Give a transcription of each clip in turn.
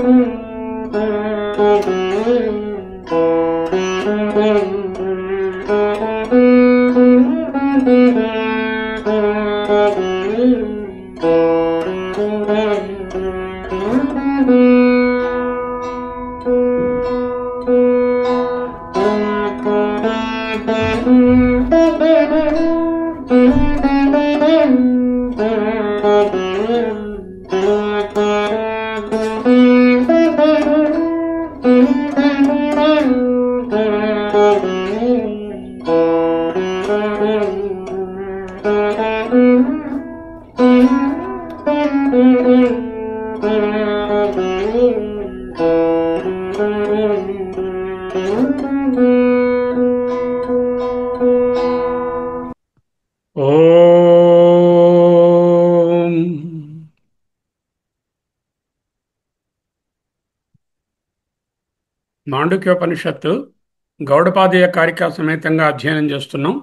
ఓం మాండుక్యోపనిషత్తు గౌడపాదీయ కారికా సమేతంగా అధ్యయనం చేస్తున్నాం.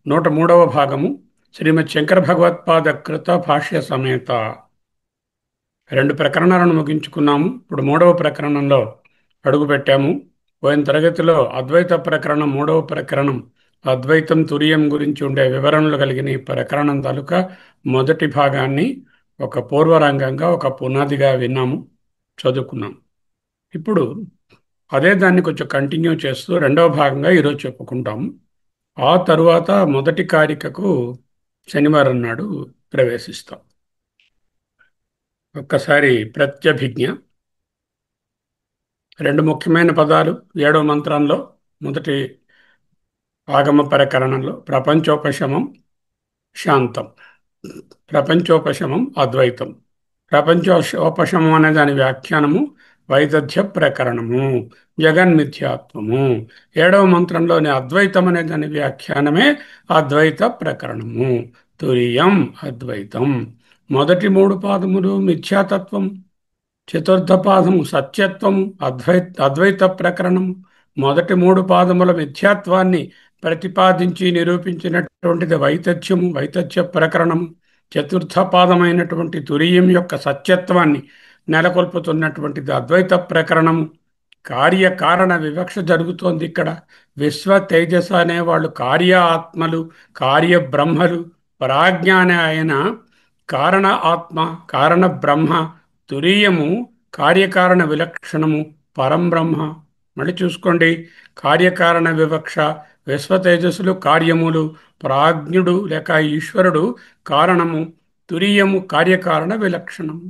103వ భాగము శ్రీమద్ శంకర భగవత్పాద కృత భాష్య సమేత. 2 ప్రకరణాలను ముగించుకున్నాము. ఇప్పుడు 3వ ప్రకరణంలో అడుగుపెట్టాము. పోయిన తరగతిలో అద్వైత ప్రకరణం 3వ ప్రకరణం అద్వైతం తురియం గురించి ఉండే వివరణలు కలిగిన ఈ ప్రకరణం తాలూకా మొదటి భాగాన్ని ఒక పూర్వరంగంగా ఒక పునాదిగా విన్నాము, చదువుకున్నాం. ఇప్పుడు అదే దాన్ని కొంచెం కంటిన్యూ చేస్తూ 2వ భాగంగా ఈరోజు చెప్పుకుంటాము. ఆ తరువాత మొదటి కారికకు శనివారం నాడు ప్రవేశిస్తాం. ఒక్కసారి ప్రత్యభిజ్ఞ. 2 ముఖ్యమైన పదాలు 7వ మంత్రంలో మొదటి ఆగమ ప్రకరణంలో ప్రపంచోపశమం, శాంతం. ప్రపంచోపశమం అద్వైతం. ప్రపంచోపశమం అనే దాని వ్యాఖ్యానము వైదధ్య ప్రకరణము, జగన్మిథ్యాత్వము. 7వ మంత్రంలోని అద్వైతం అనే దాని వ్యాఖ్యానమే అద్వైత ప్రకరణము, తురియం అద్వైతం. మొదటి 3 పాదములు మిథ్యాతత్వం, చతుర్థ పాదము సత్యత్వము, అద్వైత ప్రకరణము. మొదటి 3 పాదముల మిథ్యాత్వాన్ని ప్రతిపాదించి నిరూపించినటువంటిది వైతథ్యము, వైతథ్య ప్రకరణము. చతుర్థ పాదమైనటువంటి తురియం యొక్క సత్యత్వాన్ని నెలకొల్పుతున్నటువంటిది అద్వైత ప్రకరణము. కార్యకారణ వివక్ష జరుగుతోంది ఇక్కడ. విశ్వ తేజస అనేవాళ్ళు కార్య ఆత్మలు, కార్య బ్రహ్మలు. ప్రాజ్ఞ అనే ఆయన కారణ ఆత్మ, కారణ బ్రహ్మ. తురీయము కార్యకారణ విలక్షణము, పరంబ్రహ్మ. మళ్ళీ చూసుకోండి, కార్యకారణ వివక్ష. విశ్వ తేజస్సులు కార్యములు, ప్రాజ్ఞుడు లేక ఈశ్వరుడు కారణము. తురీయము కార్యకారణ విలక్షణము.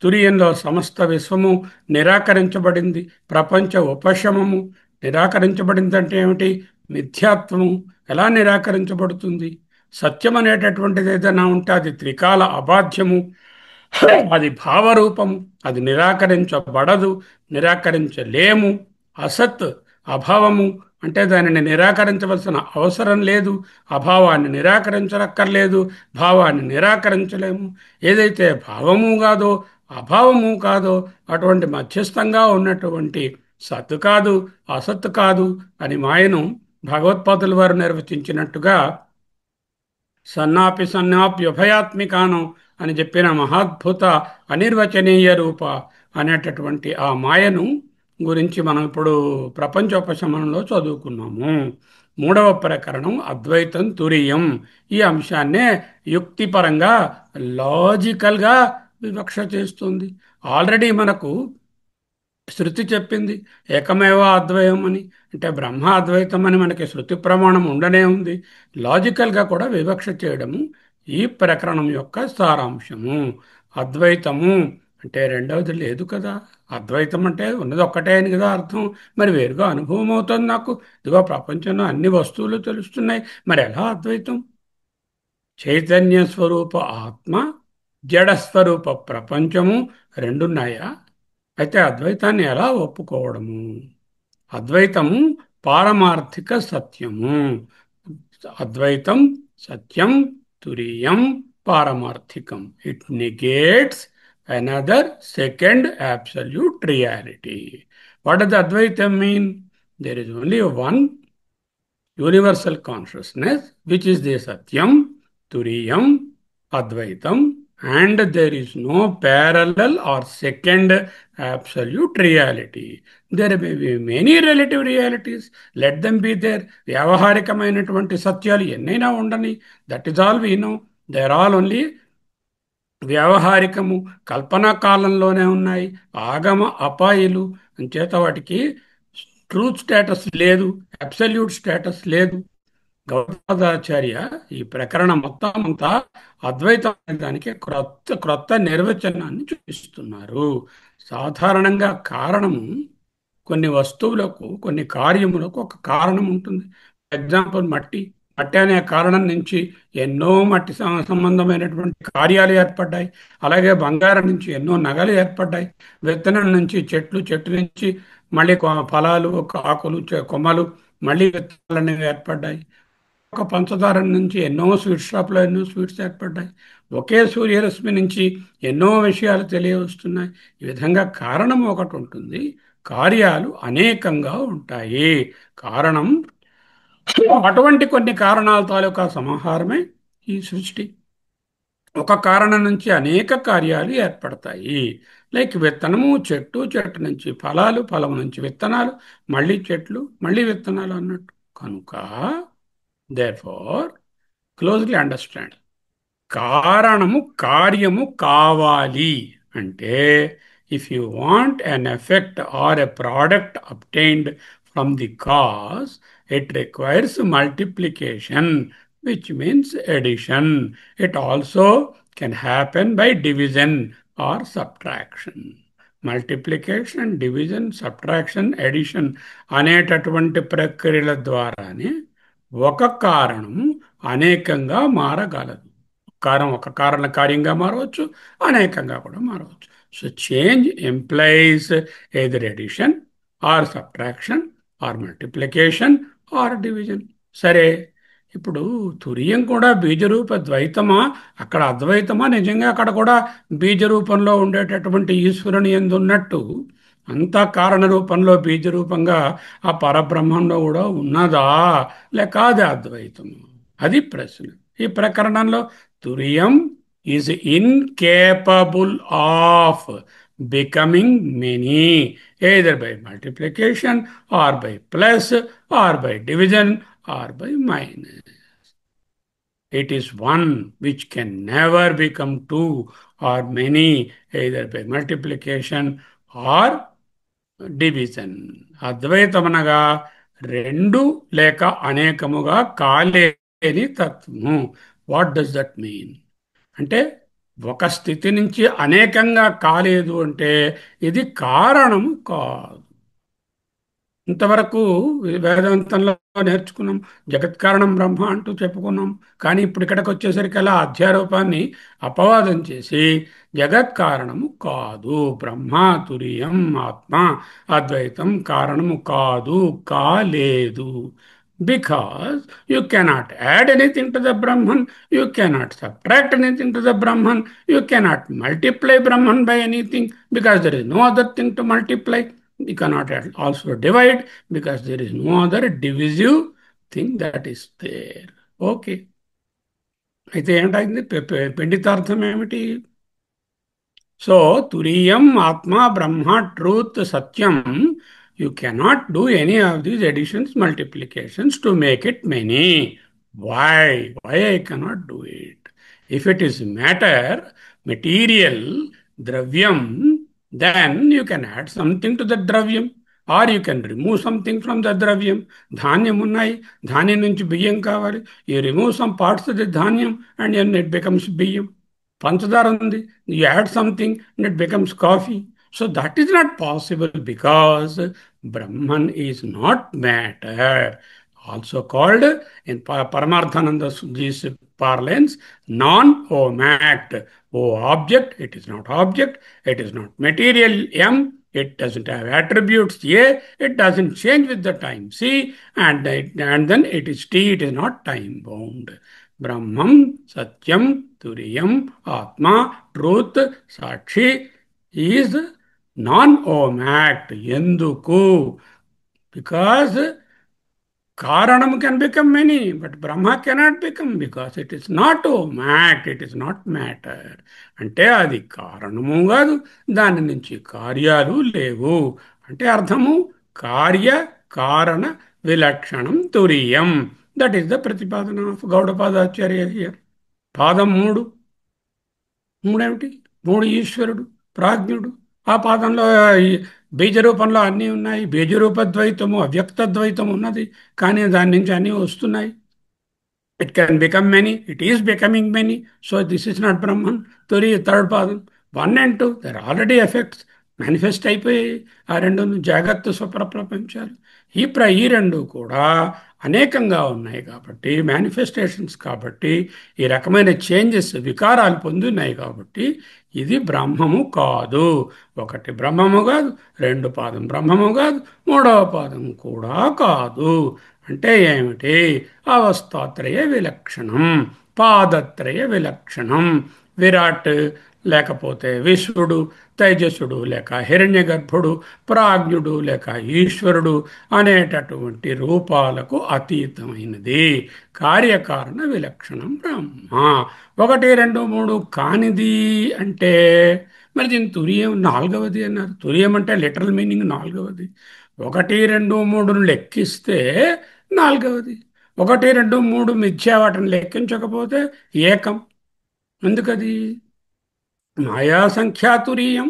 తురియంలో సమస్త విశ్వము నిరాకరించబడింది. ప్రపంచ ఉపశమము నిరాకరించబడింది. అంటే ఏమిటి? మిథ్యాత్వము ఎలా నిరాకరించబడుతుంది? సత్యం అనేటటువంటిది ఏదైనా ఉంటే అది త్రికాల అబాధ్యము, అది భావరూపము, అది నిరాకరించబడదు, నిరాకరించలేము. అసత్ అభావము అంటే దానిని నిరాకరించవలసిన అవసరం లేదు. అభావాన్ని నిరాకరించనక్కర్లేదు, భావాన్ని నిరాకరించలేము. ఏదైతే భావము కాదో అభావము కాదో అటువంటి మధ్యస్థంగా ఉన్నటువంటి సత్తు కాదు, అసత్తు కాదు అని మాయను భగవత్పాదుల వారు నిర్వచించినట్టుగా సన్నాపి సన్నాప్యుభయాత్మికానం అని చెప్పిన మహాద్భుత అనిర్వచనీయ రూప అనేటటువంటి ఆ మాయను గురించి మనం ఇప్పుడు ప్రపంచోపశమనంలో చదువుకున్నాము. 3వ ప్రకరణం అద్వైతం తురియం. ఈ అంశాన్నే యుక్తిపరంగా లాజికల్గా వివక్ష చేస్తుంది. ఆల్రెడీ మనకు శృతి చెప్పింది ఏకమేవ అద్వయం అని. అంటే బ్రహ్మ అద్వైతం అని మనకి శృతి ప్రమాణం ఉండనే ఉంది. లాజికల్గా కూడా వివక్ష చేయడము ఈ ప్రకరణం యొక్క సారాంశము. అద్వైతము అంటే రెండవది లేదు కదా. అద్వైతం అంటే ఉన్నది ఒక్కటే అని కదా అర్థం. మరి వేరుగా అనుభవం అవుతుంది నాకు. ఇదిగో ప్రపంచంలో అన్ని వస్తువులు తెలుస్తున్నాయి, మరి ఎలా అద్వైతం? చైతన్య స్వరూప ఆత్మ, జడస్వరూప ప్రపంచము రెండున్నాయా? అయితే అద్వైతాన్ని ఎలా ఒప్పుకోవడము? అద్వైతము పారమార్థిక సత్యము. అద్వైతం సత్యం, తురీయం పారమార్థికం. It negates another second absolute reality. What does Advaitam mean? There is only one universal consciousness, which is the Satyam, Turiyam, Advaitam, and there is no parallel or second absolute reality. There may be many relative realities. Let them be there. వ్యావహారికమైనటువంటి సత్యాలు ఎన్నైనా ఉండని. That is all we know. They are all only వ్యావహారికము, కల్పనా కాలంలోనే ఉన్నాయి. ఆగమ అపాయులు అంచేత వాటికి ట్రూత్ స్టేటస్ లేదు, అబ్సల్యూట్ స్టేటస్ లేదు. గౌడపాదాచార్య ఈ ప్రకరణం మొత్తం అంతా అద్వైతం అనే దానికి క్రొత్త క్రొత్త నిర్వచనాన్ని చూపిస్తున్నారు. సాధారణంగా కారణము కొన్ని వస్తువులకు, కొన్ని కార్యములకు ఒక కారణం ఉంటుంది. ఎగ్జాంపుల్ మట్టి. మట్టి అనే కారణం నుంచి ఎన్నో మట్టి సంబంధమైనటువంటి కార్యాలు ఏర్పడ్డాయి. అలాగే బంగారం నుంచి ఎన్నో నగలు ఏర్పడ్డాయి. విత్తనం నుంచి చెట్లు, చెట్టు నుంచి మళ్ళీ ఫలాలు, ఆకులు, కొమ్మలు, మళ్ళీ విత్తనాలు అనేవి ఏర్పడ్డాయి. ఒక పంచదార నుంచి ఎన్నో స్వీట్ షాప్లో ఎన్నో స్వీట్స్ ఏర్పడ్డాయి. ఒకే సూర్యరశ్మి నుంచి ఎన్నో విషయాలు తెలియవస్తున్నాయి. ఈ విధంగా కారణం ఒకటి ఉంటుంది, కార్యాలు అనేకంగా ఉంటాయి. కారణం అటువంటి కొన్ని కారణాల తాలూకా సమాహారమే ఈ సృష్టి. ఒక కారణం నుంచి అనేక కార్యాలు ఏర్పడతాయి. లైక్ విత్తనము, చెట్టు, చెట్టు నుంచి ఫలాలు, ఫలం నుంచి విత్తనాలు, మళ్ళీ చెట్లు, మళ్ళీ విత్తనాలు అన్నట్టు. కనుక therefore closely understand, కారణము కార్యము కావాలి అంటే, if you want an effect are a product obtained from the cause, it requires multiplication, which means addition. It also can happen by division or subtraction. Multiplication, division, subtraction, addition అనేటటువంటి ప్రక్రియల ద్వారానే ఒక కారణము అనేకంగా మారగలదు. ఒక కారణ కార్యంగా మారవచ్చు, అనేకంగా కూడా మారవచ్చు. So change implies either addition or subtraction or multiplication or division. సరే, ఇప్పుడు తురియం కూడా బీజరూప ద్వైతమా, అక్కడ అద్వైతమా? నిజంగా అక్కడ కూడా బీజరూపంలో ఉండేటటువంటి ఈశ్వరుని యందు ఉన్నట్టు అంతా కారణ రూపంలో బీజరూపంగా ఆ పరబ్రహ్మంలో కూడా ఉన్నదా, లేక అది అద్వైతము? అది ప్రశ్న. ఈ ప్రకరణంలో తురియం is incapable of becoming many, either by multiplication or by plus or by division or by minus. It is one which can never become two or many, either by multiplication or division. అద్వైతమనగా రెండు లేక అనేకముగా కాలేని తత్వము. What does that mean అంటే, ఒక స్థితి నుంచి అనేకంగా కాలేదు అంటే ఇది కారణము కాదు. ఇంతవరకు వేదాంతంలో నేర్చుకున్నాం, జగత్ కారణం బ్రహ్మ అంటూ చెప్పుకున్నాం. కానీ ఇప్పుడు ఇక్కడికి వచ్చేసరికి అలా అధ్యారూపాన్ని అపవాదం చేసి జగత్ కారణము కాదు, బ్రహ్మ, తురియం, ఆత్మ, అద్వైతం కారణము కాదు, కాలేదు. Because you cannot add anything to the Brahman, you cannot subtract anything to the Brahman, you cannot multiply Brahman by anything because there is no other thing to multiply. You cannot also divide because there is no other divisive thing that is there. Okay. అయితే ఏంటైంది? పండితార్థం ఏమిటి? So తురీయం, ఆత్మ, బ్రహ్మ, truth, సత్యం. You cannot do any of these additions, multiplications to make it many. Why? Why I cannot do it? If it is matter, material, dravyam, then you can add something to the dravyam or you can remove something from the dravyam. ధాన్యం ఉన్నాయి, ధాన్యం నుంచి బియ్యం కావాలి. You remove some parts of the ధాన్యం and then it becomes బియ్యం. పంచదార ఉంది, you add something and it becomes coffee. So that is not possible because Brahman is not matter. Also called in Paramarthananda Ji's parlance, non-om act. O object, it is not object, it is not material M, it doesn't have attributes A, it doesn't change with the time C, and then it is T, it is not time bound. Brahman, Satyam, Turiyam, Atma, Truth, Sakshi is non-om act. Enduku? Because Karanam can become many, but Brahma cannot become because it is not mat, it is not matter. అంటే అది కారణము కాదు, దాని నుంచి కార్యాలు లేవు. అంటే అర్థము కార్య కారణ విలక్షణం తురియం. దట్ ఈస్ ద ప్రతిపాదన ఆఫ్ గౌడపాదాచార్య హియర్. పాదం మూడు. మూడేమిటి? మూడు ఈశ్వరుడు, ప్రాజ్ఞుడు. ఆ పాదంలో ఈ బీజ రూపంలో అన్నీ ఉన్నాయి. బీజరూప ద్వైతము అవ్యక్త ద్వైతం ఉన్నది, కానీ దాని నుంచి అన్నీ వస్తున్నాయి. It can become many. It is becoming many. So this is not Brahman. Third padam. One and two, there are already effects. Manifest అయిపోయి ఆ రెండు జాగ్రత్త స్వప్రపంచాలు. ఈ రెండు కూడా అనేకంగా ఉన్నాయి కాబట్టి, మేనిఫెస్టేషన్స్ కాబట్టి, ఈ రకమైన చేంజెస్ వికారాలు పొందున్నాయి కాబట్టి ఇది బ్రహ్మము కాదు. ఒకటి బ్రహ్మము కాదు, రెండు పాదం బ్రహ్మము కాదు, మూడవ పాదం కూడా కాదు. అంటే ఏమిటి? అవస్థాత్రయ విలక్షణం, పాదత్రయ విలక్షణం. విరాట్ లేకపోతే విశ్వడు, తైజసుడు లేక హిరణ్య గర్భుడు, ప్రాజ్ఞుడు లేక ఈశ్వరుడు అనేటటువంటి రూపాలకు అతీతమైనది కార్యకారణ విలక్షణం బ్రహ్మ. ఒకటి రెండు మూడు కానిది అంటే మరి దీని తురియం నాలుగవది అన్నారు. తురియం అంటే లిటరల్ మీనింగ్ నాలుగవది. ఒకటి రెండు మూడును లెక్కిస్తే నాలుగవది. ఒకటి రెండు మూడు మిథ్యా, వాటిని లెక్కించకపోతే ఏకం. ఎందుకది? మాయా సంఖ్యాతురీయం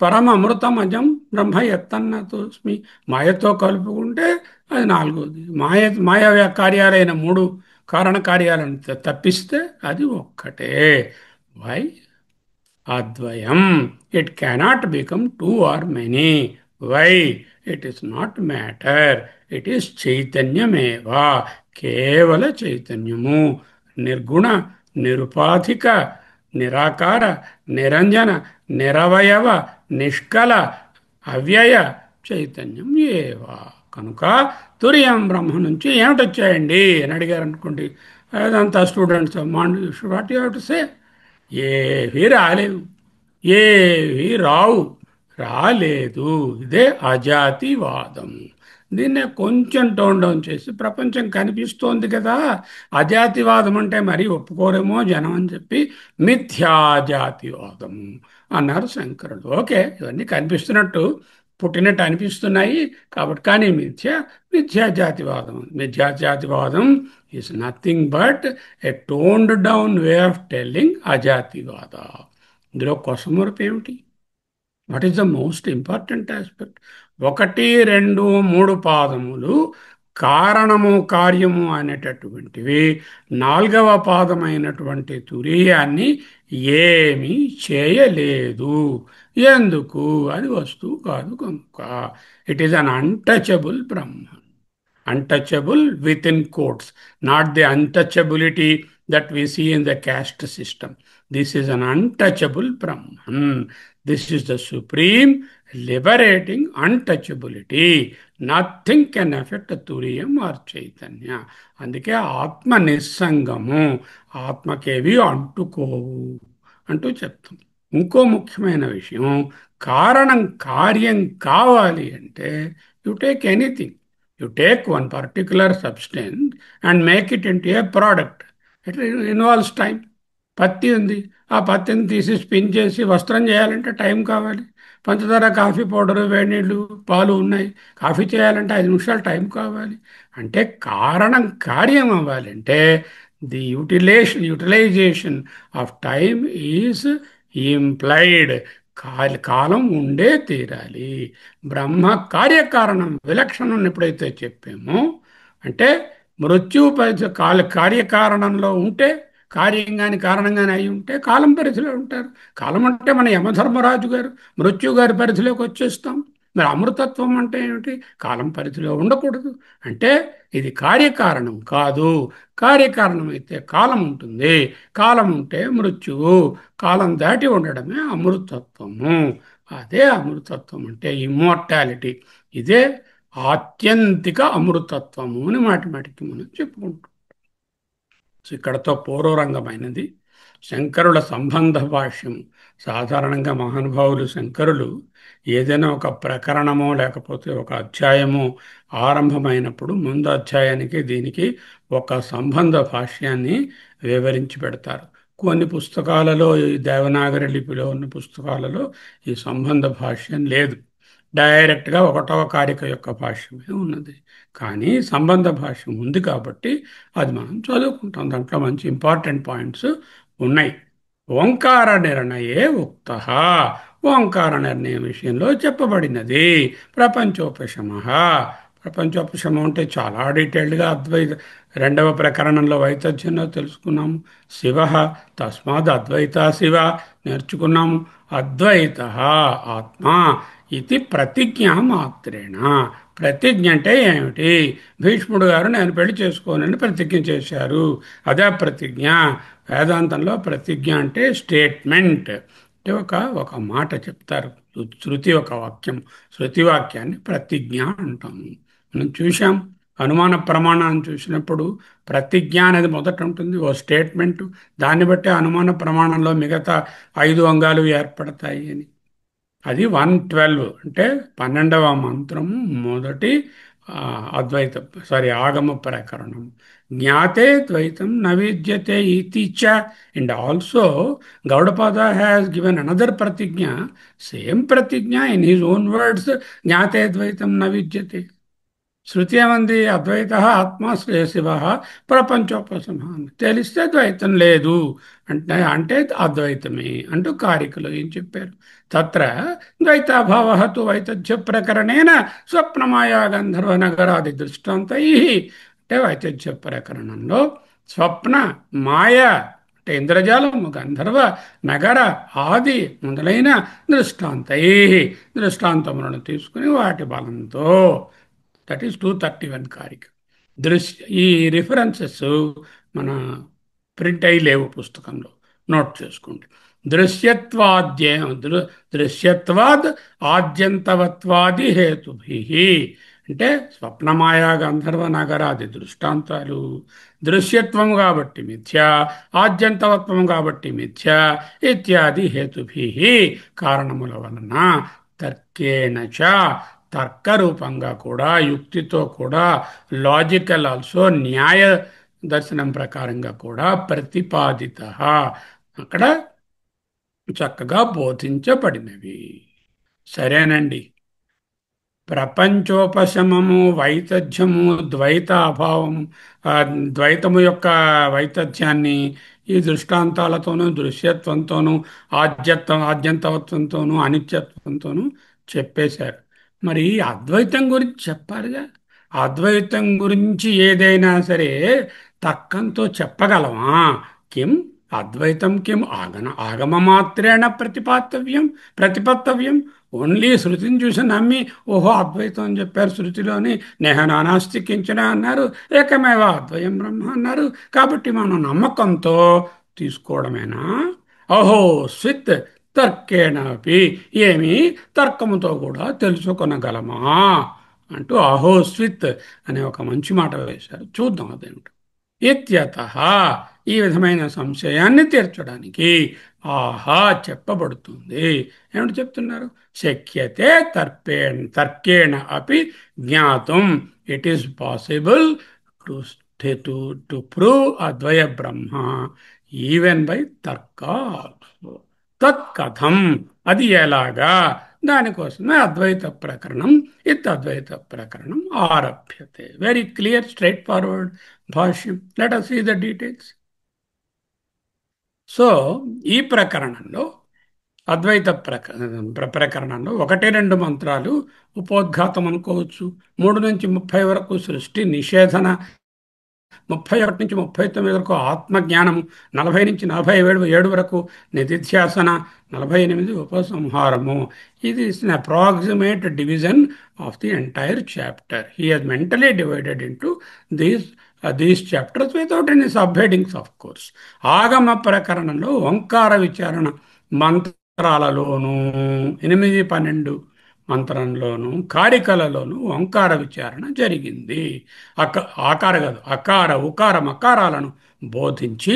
పరమమృతం అజం బ్రహ్మ ఎత్తన్నతోస్మి. మాయతో కలుపుకుంటే అది నాలుగవది. మాయ కార్యాలైన మూడు కారణ కార్యాలను తప్పిస్తే అది ఒక్కటే. వై అద్వయం. It cannot become two or many. Why? It is not matter, it is చైతన్యమేవా. కేవల చైతన్యము. నిర్గుణ, నిరుపాధిక, నిరాకార, నిరంజన, నిరవయవ, నిష్కల, అవ్యయ చైతన్యం ఏవా. కనుక తురియం బ్రహ్మ నుంచి ఏమిటి వచ్చాయండి అని అడిగారు అనుకోండి, అదంతా students what you have to say? ఏవి రాలేవు, ఏవి రావు, రాలేదు. ఇదే అజాతివాదము. దీన్నే కొంచెం టోన్ డౌన్ చేసి ప్రపంచం కనిపిస్తోంది కదా, అజాతివాదం అంటే మరీ ఒప్పుకోరేమో జనం అని చెప్పి మిథ్యాజాతివాదము అన్నారు శంకరుడు. ఓకే, ఇవన్నీ కనిపిస్తున్నట్టు పుట్టినట్టు అనిపిస్తున్నాయి కాబట్టి, కానీ మిథ్యాజాతివాదం. మిథ్యాజాతివాదం is nothing but a toned down way of telling అజాతివాద. ఇందులో కొసమూరపు ఏమిటి? What is the most important aspect? ఒకటి రెండు మూడు పాదములు కారణము కార్యము అనేటటువంటివి నాలుగవ పాదమైనటువంటి తురీయాన్ని ఏమీ చేయలేదు. ఎందుకు? అది వస్తువు కాదు కనుక. It is an untouchable Brahma. Untouchable within quotes, not the untouchability that we see in the caste system. This is an untouchable Brahman. This is the supreme liberating untouchability. Nothing can affect Turiyam or Chaitanya. అందుకే ఆత్మ నిస్సంగము, ఆత్మకేవి అంటుకోవు అంటూ చెప్తాం. ఇంకో ముఖ్యమైన విషయం, కారణం కార్యం కావాలి అంటే you take anything. You take one particular substance and make it into a product. It involves time. పత్తి ఉంది, ఆ పత్తిని తీసి స్పిన్ చేసి వస్త్రం చేయాలంటే టైం కావాలి. పంచదార, కాఫీ పౌడరు, వేడి నీళ్ళు, పాలు ఉన్నాయి, కాఫీ చేయాలంటే 5 నిమిషాలు టైం కావాలి. అంటే కారణం కార్యం అవ్వాలంటే the utilization of time is implied. కాలం ఉండే తీరాలి. బ్రహ్మ కార్యకారణం విలక్షణం ఎప్పుడైతే చెప్పామో, అంటే మృత్యు కార్యకారణంలో ఉంటే, కార్యంగాని కారణంగానే అయి ఉంటే కాలం పరిధిలో ఉంటారు. కాలం అంటే మన యమధర్మరాజు గారు, మృత్యు గారి పరిధిలోకి వచ్చేస్తాం. మరి అమృతత్వం అంటే ఏమిటి? కాలం పరిధిలో ఉండకూడదు. అంటే ఇది కార్యకారణం కాదు. కార్యకారణం అయితే కాలం ఉంటుంది, కాలం ఉంటే మృత్యువు. కాలం దాటి ఉండడమే అమృతత్వము. అదే అమృతత్వం అంటే ఇమ్మోర్టాలిటీ. ఇదే ఆత్యంతిక అమృతత్వము అని మాటిమాటికి మనం చెప్పుకుంటాం. సో ఇక్కడతో పూర్వరంగమైనది. శంకరుల సంబంధ భాష్యం. సాధారణంగా మహానుభావులు శంకరులు ఏదైనా ఒక ప్రకరణమో లేకపోతే ఒక అధ్యాయమో ఆరంభమైనప్పుడు ముందు అధ్యాయానికి దీనికి ఒక సంబంధ భాష్యాన్ని వివరించి పెడతారు. కొన్ని పుస్తకాలలో, ఈ దేవనాగరి లిపిలో ఉన్న పుస్తకాలలో ఈ సంబంధ భాష్యం లేదు. డైరెక్ట్గా ఒకటవ కారిక యొక్క భాష్యమే ఉన్నది. కానీ సంబంధ భాష్యం ఉంది కాబట్టి అది మనం చదువుకుంటాం. దాంట్లో మంచి ఇంపార్టెంట్ పాయింట్స్ ఉన్నాయి. ఓంకార నిర్ణయే ఉక్త. ఓంకార నిర్ణయం విషయంలో చెప్పబడినది. ప్రపంచోపశమ. ప్రపంచోపశమం అంటే చాలా డీటెయిల్డ్గా అద్వైత రెండవ ప్రకరణంలో వైతథ్యంలో తెలుసుకున్నాము. శివ తస్మాత్ అద్వైత శివ నేర్చుకున్నాము. అద్వైత ఆత్మ ఇది ప్రతిజ్ఞ మాత్రేణ. ప్రతిజ్ఞ అంటే ఏమిటి? భీష్ముడు గారు నేను పెళ్లి చేసుకోనని ప్రతిజ్ఞ చేశారు. అదే ప్రతిజ్ఞ. వేదాంతంలో ప్రతిజ్ఞ అంటే స్టేట్మెంట్, అంటే ఒక ఒక మాట చెప్తారు. శృతి ఒక వాక్యం, శృతి వాక్యాన్ని ప్రతిజ్ఞ అంటాము. మనం చూసాం, అనుమాన ప్రమాణాన్ని చూసినప్పుడు ప్రతిజ్ఞ అనేది మొదట ఉంటుంది, ఓ స్టేట్మెంటు. దాన్ని బట్టి అనుమాన ప్రమాణంలో మిగతా 5 అంగాలు ఏర్పడతాయి అని. అది 112, అంటే 12వ మంత్రము, మొదటి అద్వైత ఆగమ ప్రకరణం. జ్ఞాతే ద్వైతం నవిద్యతే ఇతి చ. And also Gaudapada has given another ప్రతిజ్ఞ, సేమ్ ప్రతిజ్ఞ ఇన్ హిజ్ ఓన్ వర్డ్స్. జ్ఞాతే ద్వైతం నవిద్యతే. శృతి ఏమంది? అద్వైత ఆత్మ శివ ప్రపంచోపశమ. తెలిస్తే ద్వైతం లేదు అంటే అంటే అద్వైతమే అంటూ కారికలో ఏం చెప్పారు? తత్ర ద్వైతాభావ తు వైతథ్య ప్రకరణేన స్వప్నమాయా గంధర్వ నగరాది దృష్టాంతై. అంటే వైతథ్య ప్రకరణంలో స్వప్న మాయ అంటే ఇంద్రజాలము, గంధర్వ నగర ఆది మొదలైన దృష్టాంతై, దృష్టాంతములను తీసుకుని వాటి బలంతో, దట్ ఈస్ 231 కారిక. ఈ రిఫరెన్సెస్ మన ప్రింట్ అయి లేవు పుస్తకంలో, నోట్ చేసుకోండి. దృశ్యత్వాద్ ఆద్యంతవత్వాది హేతుభి. అంటే స్వప్నమాయా గంధర్వ నగరాది దృష్టాంతాలు దృశ్యత్వం కాబట్టి మిథ్య, ఆద్యంతవత్వం కాబట్టి మిథ్య ఇత్యాది హేతుభి, కారణముల వలన, తర్కేణ చ, తర్కరూపంగా కూడా, యుక్తితో కూడా, లాజికల్ ఆల్సో, న్యాయ దర్శనం ప్రకారంగా కూడా ప్రతిపాదిత, అక్కడ చక్కగా బోధించబడినవి. సరేనండి. ప్రపంచోపశమము, వైతథ్యము, ద్వైత అభావం, ద్వైతము యొక్క వైతథ్యాన్ని ఈ దృష్టాంతాలతోనూ, దృశ్యత్వంతోనూ, ఆద్యంతవత్వంతోనూ, అనిత్యత్వంతోనూ చెప్పేశారు. మరి అద్వైతం గురించి చెప్పారుగా. అద్వైతం గురించి ఏదైనా సరే తర్కంతో చెప్పగలమా? కిం అద్వైతం కిం ఆగమమాత్రేణ ప్రతిపత్తవ్యం. ఓన్లీ శృతిని చూసి నమ్మి, ఓహో అద్వైతం అని చెప్పారు శృతిలోని, నేహ నానాస్తి కించన అన్నారు, ఏకమేవ అద్వయం బ్రహ్మ అన్నారు, కాబట్టి మనం నమ్మకంతో తీసుకోవడమేనా? ఓహో స్విత్ తర్కేణపి, ఏమి తర్కముతో కూడా తెలుసుకొనగలమా అంటూ అహోస్విత్ అనే ఒక మంచి మాట వేశారు. చూద్దాం అదేమిటో. ఇత్యతః, ఈ విధమైన సంశయాన్ని తీర్చడానికి ఆహా చెప్పబడుతుంది. ఏమిటి చెప్తున్నారు? శక్యతే తర్కేణ అపి జ్ఞాతం. It is possible to prove అద్వయ బ్రహ్మ ఈవెన్ బై తర్క ఆల్సో. తత్కథం, అది ఎలాగా? దానికోసమే అద్వైత ప్రకరణం, అద్వైత ప్రకరణం ఆరభ్యతే. వెరీ క్లియర్, స్ట్రైట్ ఫార్వర్డ్ భాష్యం. Let us see the details. So ఈ ప్రకరణంలో, అద్వైత ప్రకరణంలో 1-2 మంత్రాలు ఉపోద్ఘాతం అనుకోవచ్చు. 3 నుంచి 30 వరకు సృష్టి నిషేధన, 31-39 వరకు ఆత్మజ్ఞానము, 40-47 వరకు నిధిధ్యాసన, 48 ఉపసంహారము. ఇది approximate division of the entire chapter. He has mentally divided into these chapters without any sub headings of course. ఆగమ ప్రకరణంలో ఓంకార విచారణ మంత్రాలలోనూ 8, 12 మంత్రంలోను కారికలలోను ఓంకార విచారణ జరిగింది. అక ఆకార కాదు, అకార ఉకార మకారాలను బోధించి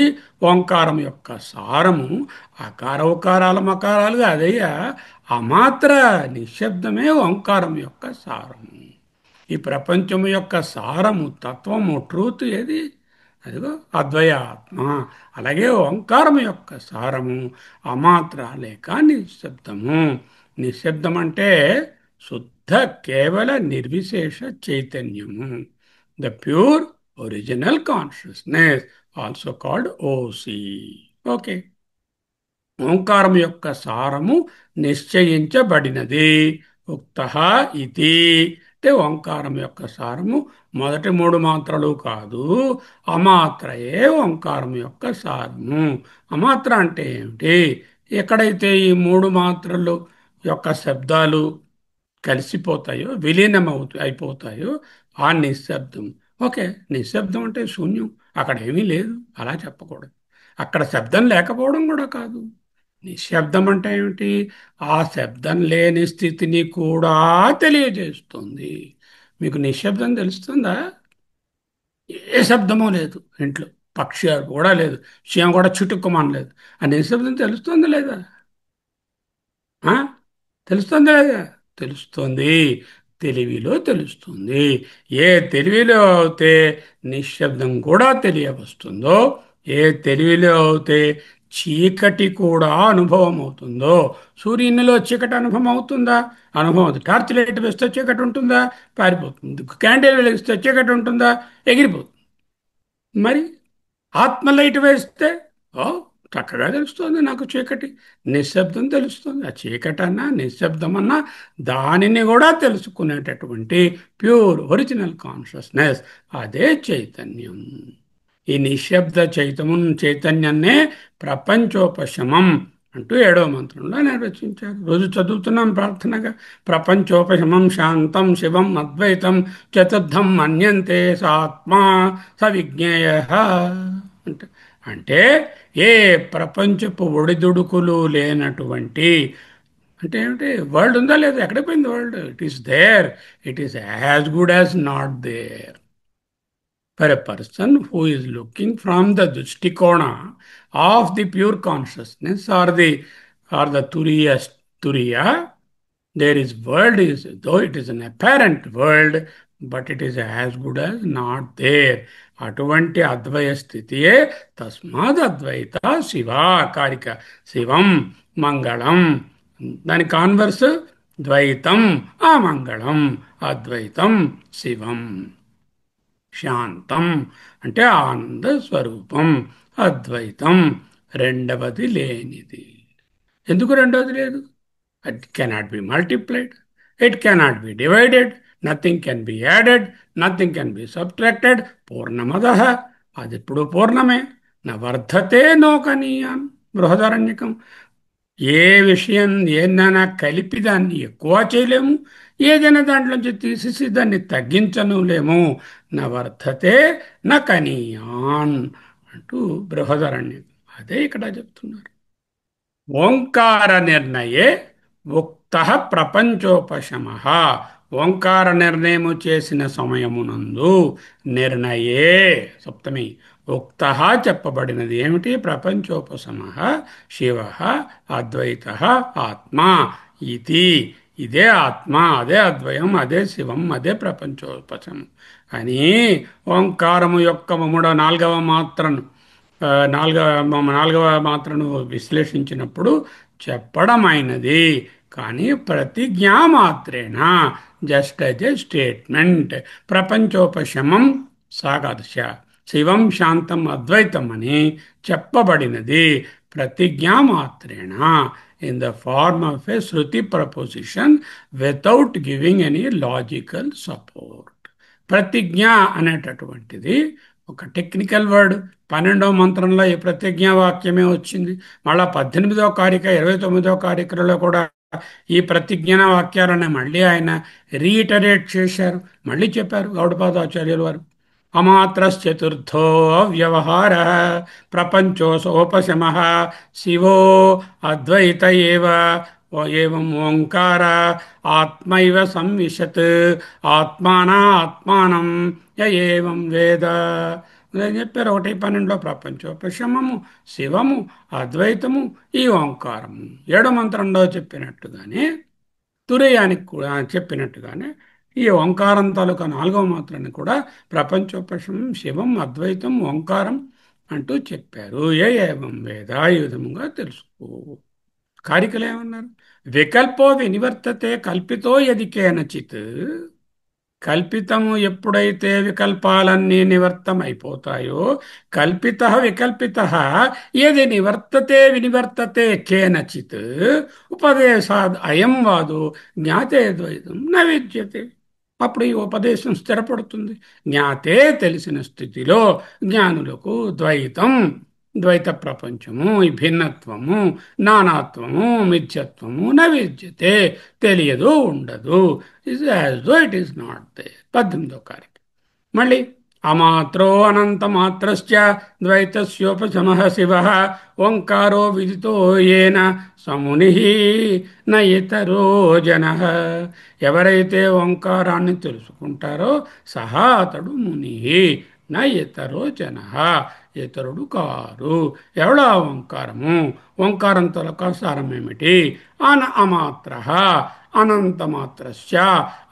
ఓంకారం యొక్క సారము, అకార ఉకారాల మకారాలుగా అదయ్యా, అమాత్ర నిశ్శబ్దమే ఓంకారం యొక్క సారము. ఈ ప్రపంచము యొక్క సారము, తత్వము, ట్రూత్ ఏది? అదిగో అద్వయాత్మ. అలాగే ఓంకారం యొక్క సారము అమాత్ర లేక నిశ్శబ్దము. నిశ్శబ్దం అంటే శుద్ధ కేవల నిర్విశేష చైతన్యము. The pure original consciousness, also called OC. Okay. ఓంకారం యొక్క సారము నిశ్చయించబడినది. ఉక్త ఇతి అంటే ఓంకారం యొక్క సారము మొదటి మూడు మాత్రలు కాదు, అమాత్రయే ఓంకారం యొక్క సారము. అమాత్ర అంటే ఏమిటి? ఎక్కడైతే ఈ మూడు మాత్రలు యొక్క శబ్దాలు కలిసిపోతాయో, అయిపోతాయో, ఆ నిశ్శబ్దం. ఓకే, నిశ్శబ్దం అంటే శూన్యం, అక్కడ ఏమీ లేదు అలా చెప్పకూడదు. అక్కడ శబ్దం లేకపోవడం కూడా కాదు. నిశ్శబ్దం అంటే ఏమిటి? ఆ శబ్దం లేని స్థితిని కూడా తెలియజేస్తుంది. మీకు నిశ్శబ్దం తెలుస్తుందా? ఏ శబ్దమూ లేదు ఇంట్లో, పక్షి అరుపు కూడా లేదు, చీమ కూడా చిటుక్కుమనలేదు. ఆ నిశ్శబ్దం తెలుస్తుందా లేదా? ఆ? తెలుస్తుందా లేదా? తెలుస్తుంది. తెలివిలో తెలుస్తుంది. ఏ తెలివిలో అయితే నిశ్శబ్దం కూడా తెలియవస్తుందో, ఏ తెలివిలో అయితే చీకటి కూడా అనుభవం అవుతుందో. సూర్యునిలో చీకటి అనుభవం అవుతుందా? అనుభవం అవుతుంది. టార్చ్ లైట్ వేస్తే చీకటి ఉంటుందా? పారిపోతుంది. క్యాండిల్ వెలిగిస్తే చీకటి ఉంటుందా? ఎగిరిపోతుంది. మరి ఆత్మ లైట్ వేస్తే ఓ చక్కగా తెలుస్తుంది నాకు చీకటి. నిశ్శబ్దం తెలుస్తుంది. ఆ చీకటన్నా నిశ్శబ్దమన్నా దానిని కూడా తెలుసుకునేటటువంటి ప్యూర్ ఒరిజినల్ కాన్షియస్నెస్, అదే చైతన్యం. ఈ నిశ్శబ్ద చైతన్యాన్నే ప్రపంచోపశమం అంటూ ఏడవ మంత్రంలో నిర్వచించారు. రోజు చదువుతున్నాం ప్రార్థనగా. ప్రపంచోపశమం శాంతం శివం అద్వైతం చతుర్థం మన్యంతే సాత్మా సవిజ్ఞేయ. అంటే అంటే ఏ ప్రపంచపు ఒడిదుడుకులు లేనటువంటి, అంటే ఏమిటి? వరల్డ్ ఉందా లేదా? ఎక్కడికి పోయింది world? It is there. It is as good as not there. For a person who is looking from the Dustikona of the pure consciousness, or the Turiya, there is world is, though it is an apparent world, but it is as good as not there. అటువంటి అద్వయ స్థితియే తస్మాద్ అద్వైత శివ కారిక. శివం మంగళం, దాని converse ద్వైతం అమంగళం, అద్వైతం శివం. శాంతం అంటే ఆనంద స్వరూపం, అద్వైతం రెండవది లేనిది. ఎందుకు రెండవది లేదు? It cannot be multiplied, it cannot be divided, nothing can be added, nothing can be subtracted. పూర్ణమద, అది ఎప్పుడు పూర్ణమే. నవర్ధతే నోకనీయాన్ బృహదారణ్యకం. ఏ విషయం ఏదైనా కలిపి దాన్ని ఎక్కువ చేయలేము, ఏదైనా దాంట్లోంచి తీసేసి దాన్ని తగ్గించనులేము. నా వర్ధతే నా కనీయాన్ అంటూ బృహదారణ్యం. అదే ఇక్కడ చెప్తున్నారు. ఓంకార నిర్ణయే ఉక్త ప్రపంచోపశమ. ఓంకార నిర్ణయము చేసిన సమయమునందు, నిర్ణయే సప్తమి, ఉక్త చెప్పబడినది ఏమిటి? ప్రపంచోపశమ శివ అద్వైత ఆత్మ ఇది. ఇదే ఆత్మ, అదే అద్వయం, అదే శివం, అదే ప్రపంచోపశమం అని ఓంకారము యొక్క నాలుగవ మాత్రను, నాలుగవ మాత్రను విశ్లేషించినప్పుడు చెప్పడమైనది. కానీ ప్రతిజ్ఞా మాత్రేణ, జస్ట్ అజ్ ఏ స్టేట్మెంట్. ప్రపంచోపశమం సాగర్ష, శివం శాంతం అద్వైతం అని చెప్పబడినది ప్రతిజ్ఞా మాత్రేణ, in the form of a శృతి proposition, without giving any logical support. ప్రతిజ్ఞ అనేటటువంటిది ఒక టెక్నికల్ వర్డ్. 12వ మంత్రంలో ఈ ప్రతిజ్ఞా వాక్యమే వచ్చింది. మళ్ళా 18వ కారిక 29వ కారికలలో కూడా ఈ ప్రతిజ్ఞా వాక్యాలను మళ్ళీ ఆయన రీఇటరేట్ చేశారు, మళ్ళీ చెప్పారు గౌడపాదాచార్యుల వారు. అమాత్రశ్చతుర్థో వ్యవహార ప్రపంచోపశమ శివో అద్వైత ఏవ ఏవం ఓంకార ఆత్మైవ సంవిశత్ ఆత్మానా ఆత్మానం ఏవం వేద అని చెప్పారు. 1:12 ప్రపంచోపశమము, శివము, అద్వైతము, ఈ ఓంకారము. 7వ మంత్రంలో చెప్పినట్టుగానే, తురీయానికి కూడా చెప్పినట్టుగానే ఈ ఓంకారం తాలూకా 4వ మాత్రాన్ని కూడా ప్రపంచోపశమం, శివం, అద్వైతం, ఓంకారం అంటూ చెప్పారు. ఏవం వేద, ఈ విధముగా తెలుసుకో. కారికలు ఏమన్నారు? వికల్పో వినివర్తతే కల్పితో యది కేనచిత్. కల్పితము ఎప్పుడైతే వికల్పాలన్నీ నివర్తమైపోతాయో, కల్పిత వికల్పిత ఏది నివర్తతే వినివర్తతే కేనచిత్ ఉపదేశాద్ అయం వాదో జ్ఞాతే ద్వైతం న విద్యతే. అప్పుడు ఈ ఉపదేశం స్థిరపడుతుంది. జ్ఞాతే తెలిసిన స్థితిలో జ్ఞానులకు ద్వైతం, ద్వైత ప్రపంచము, ఈ భిన్నత్వము, నానాత్వము, మిథ్యత్వము న విద్యతే, తెలియదు, ఉండదు. Is as though it is not there. 18వ కారిక మళ్ళీ అమాత్రో అనంతమాత్రశ్చ ద్వైతస్యోపశమః శివః ఓంకారో విదితో ఏన సముని న ఇతరో జనః. ఎవరైతే ఓంకారాన్ని తెలుసుకుంటారో సహా అతడు ముని, న ఇతరో జనః, ఇతరుడు కారు. ఎవడా ఓంకారము? ఓంకారం తొలక సారం ఏమిటి? అమాత్ర అనంతమాత్రశ్చ.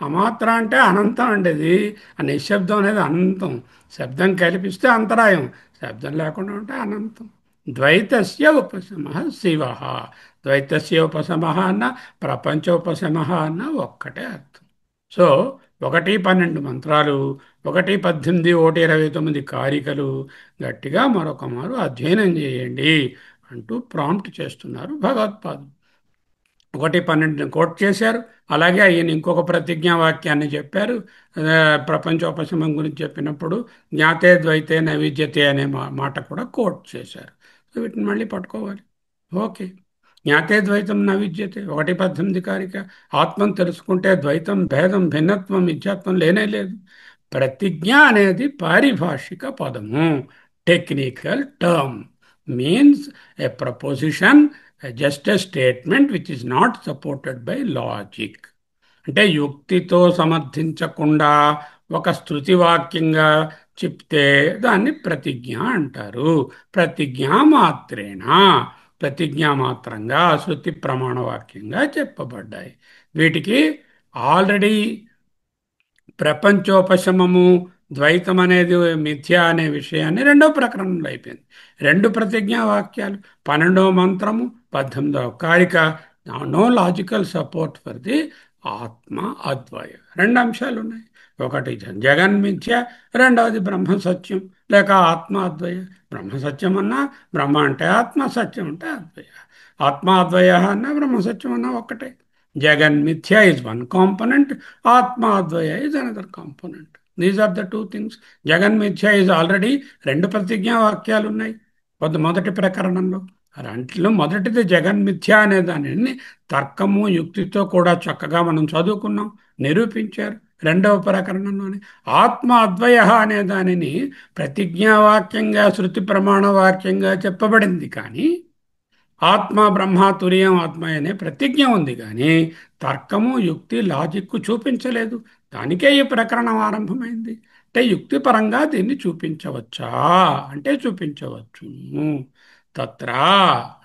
అమాత్ర అంటే అనంతం అండి. ఆ నిశ్శబ్దం అనేది అనంతం. శబ్దం కల్పిస్తే అంతరాయం, శబ్దం లేకుండా ఉంటే అనంతం. ద్వైతస్య ఉపశమః శివ. ద్వైతస్య ఉపశమః అన్న ప్రపంచోపశమః అన్న ఒక్కటే అర్థం. సో 1:12 మంత్రాలు, 1:18, 1:29 కారికలు గట్టిగా మరొక మారు అధ్యయనం చేయండి అంటూ ప్రాంప్ట్ చేస్తున్నారు భగవత్పాదులు. 1:12 కోట్ చేశారు. అలాగే ఆయన ఇంకొక ప్రతిజ్ఞా వాక్యాన్ని చెప్పారు. ప్రపంచోపశమం గురించి చెప్పినప్పుడు జ్ఞాతే ద్వైతే నైవిద్యతే అనే మాట కూడా కోట్ చేశారు. సో వీటిని మళ్ళీ పట్టుకోవాలి. ఓకే. జ్ఞాతే ద్వైతం నవిద్యతే 1:18 కారిక. ఆత్మను తెలుసుకుంటే ద్వైతం, భేదం, భిన్నత్వం, మిథ్యాత్వం లేనే లేదు. ప్రతిజ్ఞ అనేది పారిభాషిక పదము, technical term. Means a proposition, just a statement which is not supported by logic. అంటే యుక్తితో సమర్థించకుండా ఒక శృతి వాక్యంగా చెప్తే దాన్ని ప్రతిజ్ఞ అంటారు. ప్రతిజ్ఞా మాత్రేనా, ప్రతిజ్ఞా మాత్రంగా శృతి ప్రమాణ వాక్యంగా చెప్పబడ్డాయి. వీటికి ఆల్రెడీ ప్రపంచోపశమము, ద్వైతం అనేది మిథ్య అనే విషయాన్ని 2వ ప్రకరణంలో అయిపోయింది. 2 ప్రతిజ్ఞా వాక్యాలు, 12వ మంత్రము, 18వ కారిక. No logical support for the ఆత్మ అద్వయ. 2 అంశాలు ఉన్నాయి. ఒకటి జగన్మిథ్య, రెండవది బ్రహ్మ సత్యం లేక ఆత్మ అద్వయ. బ్రహ్మ సత్యం అన్నా బ్రహ్మ అంటే ఆత్మ, సత్యం అంటే అద్వయ. ఆత్మ అద్వయ అన్నా బ్రహ్మ సత్యం అన్నా ఒక్కటే. జగన్మిథ్య ఈజ్ వన్ కాంపోనెంట్, ఆత్మ అద్వయ is another component. These are the 2 things. జగన్మిథ్య ఈజ్ ఆల్రెడీ 2 ప్రతిజ్ఞా వాక్యాలు ఉన్నాయి మొదటి ప్రకరణంలో. అలాంటిలో మొదటిది జగన్మిథ్య అనే దానిని తర్కము, యుక్తితో కూడా చక్కగా మనం చదువుకున్నాం, నిరూపించారు 2వ ప్రకరణంలోనే. ఆత్మ అద్వయ అనే దానిని ప్రతిజ్ఞావాక్యంగా, శృతి ప్రమాణ వాక్యంగా చెప్పబడింది. కానీ ఆత్మ బ్రహ్మ తురియం ఆత్మ అనే ప్రతిజ్ఞ ఉంది, కానీ తర్కము, యుక్తి, లాజిక్ చూపించలేదు. దానికే ఈ ప్రకరణం ఆరంభమైంది. అంటే యుక్తిపరంగా దీన్ని చూపించవచ్చా అంటే చూపించవచ్చు. తత్రా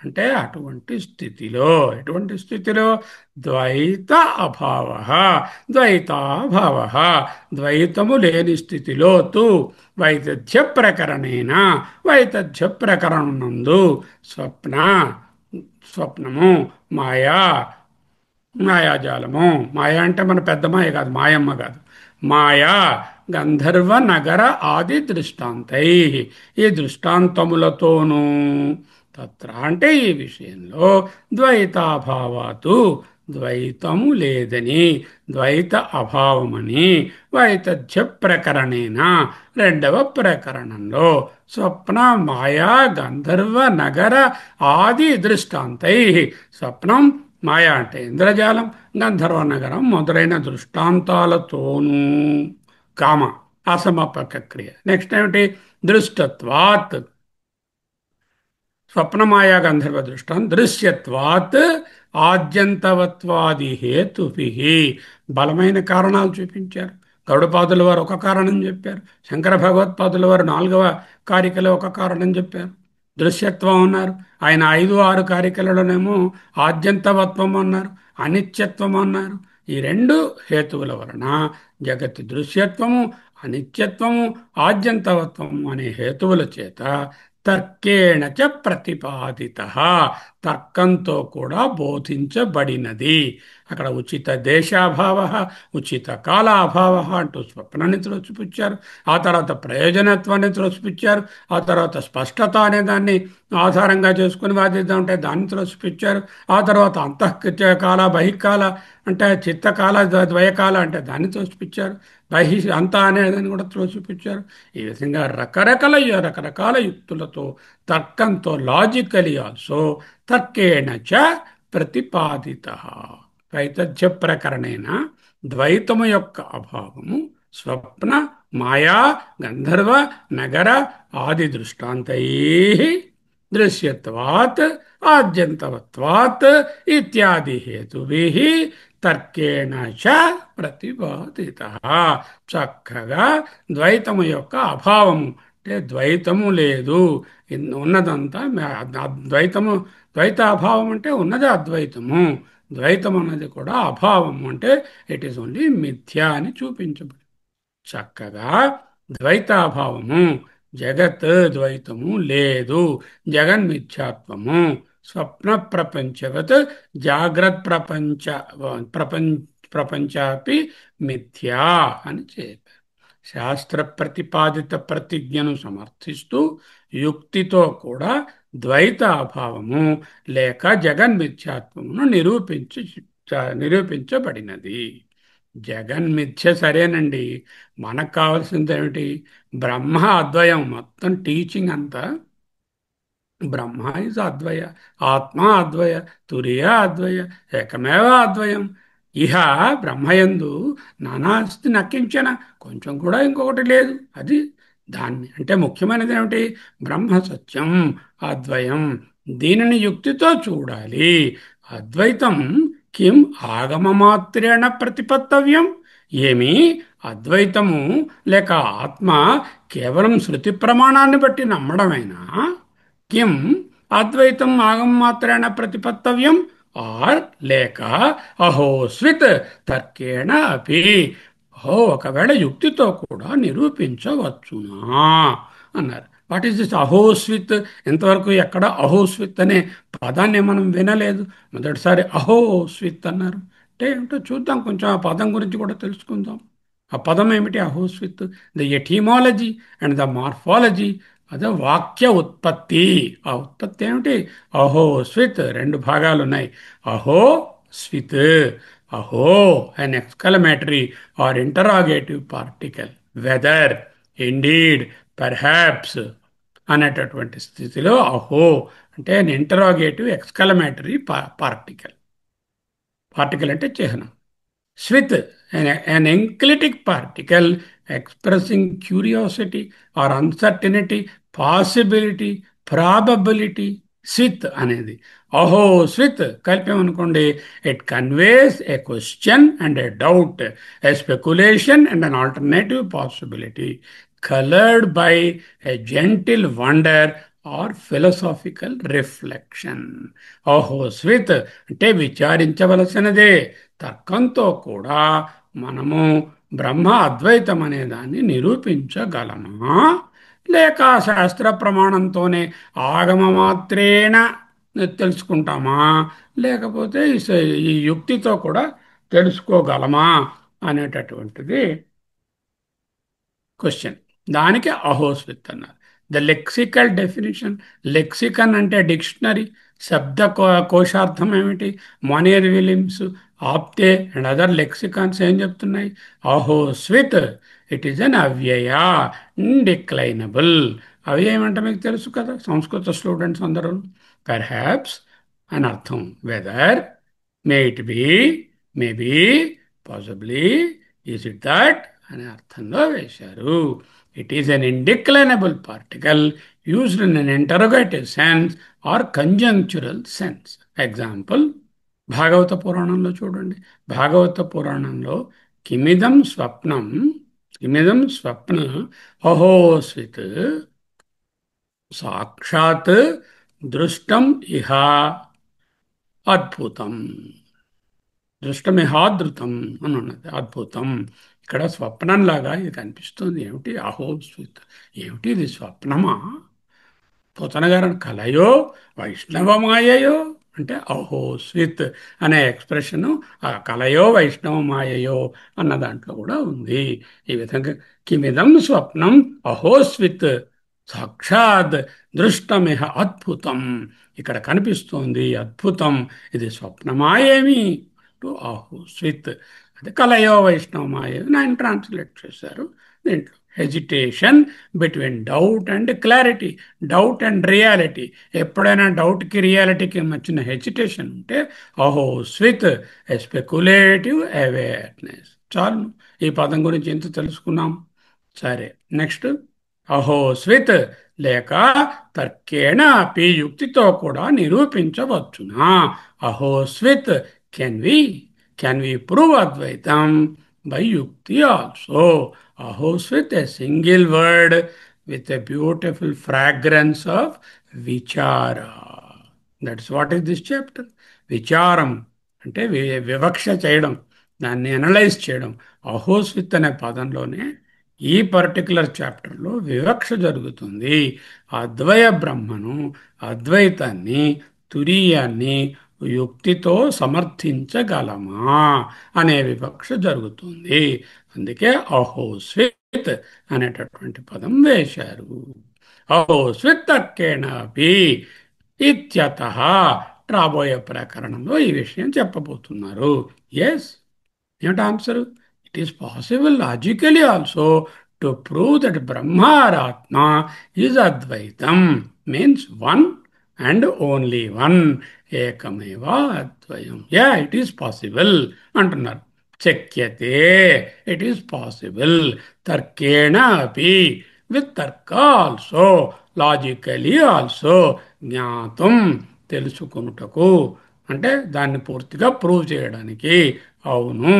అంటే అటువంటి స్థితిలో, ఎటువంటి స్థితిలో? ద్వైత అభావ, ద్వైతాభావ, ద్వైతము లేని స్థితిలో తు వైతథ్య ప్రకరణేన, వైతథ్య ప్రకరణనందు స్వప్న, స్వప్నము, మాయా, మాయాజాలము. మాయ అంటే మన పెద్ద మాయ కాదు, మాయమ్మ కాదు. మాయా గంధర్వ నగర ఆది దృష్టాంతై, ఈ దృష్టాంతములతోనూ తత్ర అంటే ఈ విషయంలో ద్వైతాభావాతు, ద్వైతము లేదని, ద్వైత అభావమని వైతథ్య ప్రకరణేన 2వ ప్రకరణంలో స్వప్న మాయా గంధర్వ నగర ఆది దృష్టాంతై. స్వప్నం, మాయ అంటే ఇంద్రజాలం, గంధర్వ నగరం మొదలైన దృష్టాంతాలతోనూ కామ అసమపక క్రియ. నెక్స్ట్ ఏమిటి? దృష్టత్వాత్, స్వప్నమాయా గంధర్వ దృష్టం దృశ్యత్వాత్ ఆద్యంతవత్వాది హేతుభి. బలమైన కారణాలు చూపించారు. గౌడపాదుల వారు ఒక కారణం చెప్పారు. శంకర భగవత్పాదుల వారు నాలుగవ కారికలో ఒక కారణం చెప్పారు. దృశ్యత్వం అన్నారు. ఆయన 5, 6 కారికలలోనేమో ఆద్యంతవత్వం అన్నారు, అనిత్యత్వం అన్నారు. ఈ రెండు హేతువుల వలన జగతి దృశ్యత్వము, అనిత్యత్వము, ఆద్యంతవత్వము అనే హేతువుల చేత తర్కేణ చ ప్రతిపాదిత, తర్కంతో కూడా బోధించబడినది. అక్కడ ఉచిత దేశాభావ, ఉచిత కాలాభావ అంటూ స్వప్నాన్ని త్రోసిపుచ్చారు. ఆ తర్వాత ప్రయోజనత్వాన్ని త్రోసిపుచ్చారు. ఆ తర్వాత స్పష్టత అనే దాన్ని ఆధారంగా చేసుకుని వాదిద్దాం అంటే దాన్ని త్రోసిపుచ్చారు. ఆ తర్వాత అంతఃకాల బహికాల అంటే చిత్తకాల ద్వయకాల అంటే దాన్ని త్రోసిపుచ్చారు. అంత అనేదాన్ని కూడా త్రోసిపుచ్చారు. ఈ విధంగా రకరకాల యుక్తులతో, తర్కంతో, లాజికలీ ఆల్సో తర్కేణ చ ప్రతిపాదిత. ద్వైతథ్య ప్రకరణేన ద్వైతము యొక్క అభావము స్వప్న మాయా గంధర్వ నగర ఆది దృష్టాంతై దృశ్యత్వాత్ ఆద్యంతవత్వాత్ ఇత్యాది హేతుభిః తర్కేణ చ ప్రతిపాదిత. చక్కగా ద్వైతము యొక్క అభావము అంటే ద్వైతము లేదు, ఉన్నదంతా ద్వైతము. ద్వైత అభావం అంటే ఉన్నది అద్వైతము. ద్వైతం అన్నది కూడా అభావము అంటే ఇట్ ఈస్ ఓన్లీ మిథ్య అని చూపించబడింది. చక్కగా ద్వైతాభావము, జగత్ ద్వైతము లేదు, జగన్మిథ్యాత్వము, స్వప్న ప్రపంచవత్ జాగ్రత్త ప్రపంచాపి మిథ్యా అని చెప్పారు. శాస్త్ర ప్రతిపాదిత ప్రతిజ్ఞను సమర్థిస్తూ యుక్తితో కూడా ద్వైత అభావము లేక జగన్మిథ్యాత్వమును నిరూపించబడినది. జగన్మిథ్య సరేనండి. మనకు కావాల్సింది ఏమిటి? బ్రహ్మ అద్వయం. మొత్తం టీచింగ్ అంతా బ్రహ్మ ఇస్ అద్వయ, ఆత్మ అద్వయ, తురియ అద్వయ, ఏకమేవ అద్వయం. ఇహ బ్రహ్మయందు నానాస్తి నక్కించిన, కొంచెం కూడా ఇంకొకటి లేదు. అది దాన్ని అంటే ముఖ్యమైనది ఏమిటి? బ్రహ్మ సత్యం, అద్వయం. దీనిని యుక్తితో చూడాలి. అద్వైతం కిం ఆగమమాత్రేణ ప్రతిపత్తవ్యం. ఏమి అద్వైతము లేక ఆత్మ కేవలం శృతి ప్రమాణాన్ని బట్టి నమ్మడమేనా? కిం అద్వైతం ఆగమమాత్రేణ ప్రతిపత్తవ్యం ఆర్ లేక అహోస్విత్ తర్కేణ అపి. ఒకవేళ యుక్తితో కూడా నిరూపించవచ్చునా అన్నారు. వాట్ ఈస్ దిస్ అహోస్విత్? ఇంతవరకు ఎక్కడ అహోస్విత్ అనే పదాన్ని మనం వినలేదు. మొదటిసారి అహోస్విత్ అన్నారు. అంటే ఏమిటో చూద్దాం, కొంచెం ఆ పదం గురించి కూడా తెలుసుకుందాం. ఆ పదం ఏమిటి? అహోస్విత్, the etymology and the morphology. అదే వాక్య ఉత్పత్తి. ఆ ఉత్పత్తి ఏమిటి? అహో స్విత్. రెండు భాగాలు ఉన్నాయి. అహో స్విత్. అహో an exclamatory or interrogative particle, whether, indeed, perhaps అనేటటువంటి స్థితిలో అహో అంటే an interrogative exclamatory particle. Particle అంటే చిహ్నం. Swith, an enclitic particle expressing curiosity or uncertainty, possibility, probability. స్విత్ అనేది అహో స్విత్ కలిపామనుకోండి, it conveys a question and a doubt, a speculation and an alternative possibility coloured by a gentle wonder or philosophical reflection. అహో స్విత్ అంటే విచారించవలసినదే. తర్కంతో కూడా మనము బ్రహ్మ అద్వైతం అనే దాన్ని నిరూపించగలమా? లేక శాస్త్ర ప్రమాణంతోనే ఆగమమాత్రేణ తెలుసుకుంటామా? లేకపోతే ఈ యుక్తితో కూడా తెలుసుకోగలమా అనేటటువంటిది క్వశ్చన్. దానికి అహోస్విత్ అన్నారు. The lexical definition. లెక్సికన్ అంటే డిక్షనరీ, శబ్ద కోశార్థం ఏమిటి? మొనియర్ విలియమ్స్, ఆప్తే అండ్ అదర్ లెక్సికాన్స్ ఏం చెప్తున్నాయి? అహోస్విత్ ఇట్ ఈస్ అన్ అవ్యయ, ఇండిక్లైనబుల్. అవ్యయం అంటే మీకు తెలుసు కదా, సంస్కృత స్టూడెంట్స్ అందరూ. పెర్హాప్స్ అని అర్థం. Whether, may it be, maybe, possibly, is it that అనే అర్థంలో వేశారు. It is an indeclinable particle used in an interrogative sense or conjunctural sense. Example Bhagavata పురాణంలో చూడండి. భాగవత పురాణంలో కిమిదం స్వప్నం, కిమిదం స్వప్న అహోస్విత్ సాక్షాత్ దృష్టం ఇహ అద్భుతం, దృష్టమిహాదృతం అని ఉన్నది. అద్భుతం. ఇక్కడ స్వప్నంలాగా ఇది కనిపిస్తుంది. ఏమిటి అహోస్విత్, ఏమిటి ఇది స్వప్నమా, పోతన గారు కలయో వైష్ణవమాయయో అంటే అహోస్విత్ అనే ఎక్స్ప్రెషను ఆ కలయో వైష్ణవమాయయో అన్న దాంట్లో కూడా ఉంది. ఈ విధంగా కిమిదం స్వప్నం అహోస్విత్ సాక్షాత్ దృష్టమిహ అద్భుతం, ఇక్కడ కనిపిస్తోంది అద్భుతం, ఇది స్వప్నమాయేమి టు ఆహోస్విత్, అది కలయో వైష్ణవమాయో ఆయన ట్రాన్స్లేట్ చేశారు. దీంట్లో hesitation between doubt and clarity, doubt and reality. ఎప్పుడైనా డౌట్కి రియాలిటీకి మధ్యన హెజిటేషన్ ఉంటే అహోస్విత్ ఎ స్పెక్యులేటివ్ అవేర్నెస్. చాలు, ఈ పదం గురించి ఎంత తెలుసుకున్నాం. సరే, నెక్స్ట్ అహోస్విత్ లేక తర్కేణ అపి యుక్తితో కూడా నిరూపించవచ్చునా. అహోస్విత్ can we prove Advaitam by యుక్తి also. Ahosvit, a single word with a beautiful fragrance of vichara. That's what is this chapter. విచారం అంటే వివక్ష చేయడం, దాన్ని అనలైజ్ చేయడం. అహోస్విత్ అనే పదంలోనే ఈ పర్టికులర్ చాప్టర్లో వివక్ష జరుగుతుంది. అద్వయ బ్రహ్మను, అద్వైతాన్ని, తురీయాన్ని యుక్తితో సమర్థించగలమా అనే వివక్ష జరుగుతుంది. అందుకే అహోస్విత్ అనేటటువంటి పదం వేశారు. అహోస్విత్ తర్కేణాపి ఇత్యతః. రాబోయే ప్రకరణంలో ఈ విషయం చెప్పబోతున్నారు. ఎస్, ఏమిటి answer? It is possible logically also to prove that బ్రహ్మ ఆర్ ఆత్మ ఈజ్ అద్వైతం, means one and only one, ఏకమేవా అద్వయం. యా, ఇట్ ఈస్ పాసిబుల్ అంటున్నారు. శక్యతే, ఇట్ ఈస్ పాసిబుల్. తర్కేణ అపి, విత్ తర్క ఆల్సో, లాజికలీ ఆల్సో, జ్ఞాతం తెలుసుకొనుటకు, అంటే దాన్ని పూర్తిగా ప్రూవ్ చేయడానికి. అవును,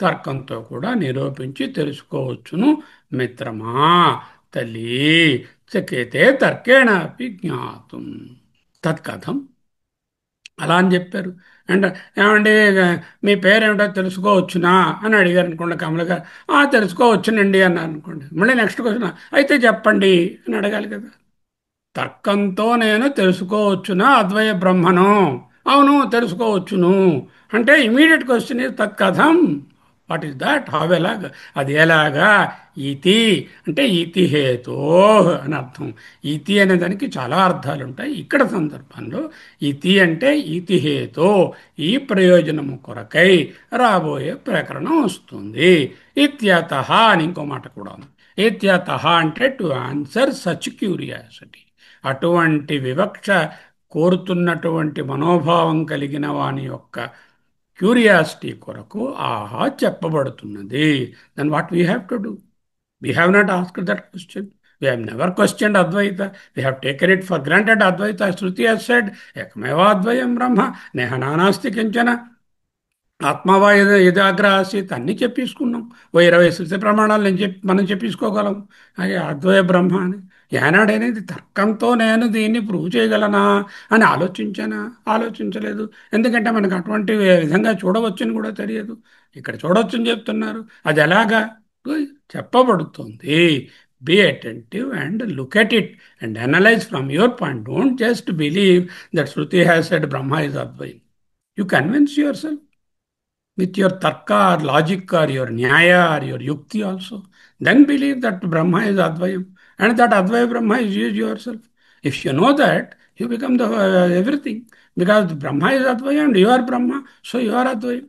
తర్కంతో కూడా నిరూపించి తెలుసుకోవచ్చును మిత్రమా, తల్లి. శక్యతే తర్కేణ అపి జ్ఞాతం. తత్కథం, అలా అని చెప్పారు. అండ్ ఏమండి మీ పేరేమిటో తెలుసుకోవచ్చునా అని అడిగారు అనుకోండి కమల గారు. తెలుసుకోవచ్చునండి అన్నారు అనుకోండి. మళ్ళీ నెక్స్ట్ క్వశ్చన్, అయితే చెప్పండి అని అడగాలి కదా. తర్కంతో నేను తెలుసుకోవచ్చునా అద్వయ బ్రహ్మను? అవును, తెలుసుకోవచ్చును అంటే ఇమీడియట్ క్వశ్చన్ ఇస్ తత్కథం. What is that? హౌ, ఎలాగా, అది ఎలాగా? ఇతి అంటే ఇతి హేతో అని అర్థం. ఇతి అనే దానికి చాలా అర్థాలు ఉంటాయి. ఇక్కడ సందర్భంలో ఇతి అంటే ఇతి హేతో, ఈ ప్రయోజనము కొరకై రాబోయే ప్రకరణం వస్తుంది. ఇత్యతః అని ఇంకో మాట కూడా ఉంది. ఇత్యతః అంటే టు ఆన్సర్ సచ్ క్యూరియాసిటీ, అటువంటి వివక్ష కోరుతున్నటువంటి మనోభావం కలిగిన వాని యొక్క క్యూరియాసిటీ కొరకు ఆహా చెప్పబడుతున్నది. Then what we have to do? We have not asked that question. We have never questioned Advaita. We have taken it for granted. Advaita Shruti has said, Ekmeva Advayam Brahma, Neha Nanasti Kinchana. ఆత్మవా యదాగ్ర ఆసీత్ అన్నీ చెప్పేసుకున్నాం. 20 శృతి ప్రమాణాలు మనం చెప్పేసుకోగలం. అదే అద్వయ బ్రహ్మ అని. ఏనాడనేది తర్కంతో నేను దీన్ని prove చేయగలనా అని ఆలోచించలేదు. ఎందుకంటే మనకు అటువంటి విధంగా చూడవచ్చని కూడా తెలియదు. ఇక్కడ చూడవచ్చని చెప్తున్నారు. అది ఎలాగా చెప్పబడుతుంది. Be attentive and look at it and analyse from your point. Don't just believe that శృతి హ్యాస్ సెడ్ బ్రహ్మ ఇస్ అద్వయం. You convince yourself with your tarka or logic or your nyaya or your yukti also. Then believe that Brahma is Advayam and that Advaya Brahma is yourself. If you know that, you become the everything, because Brahma is Advaya and you are Brahma, so you are Advaya.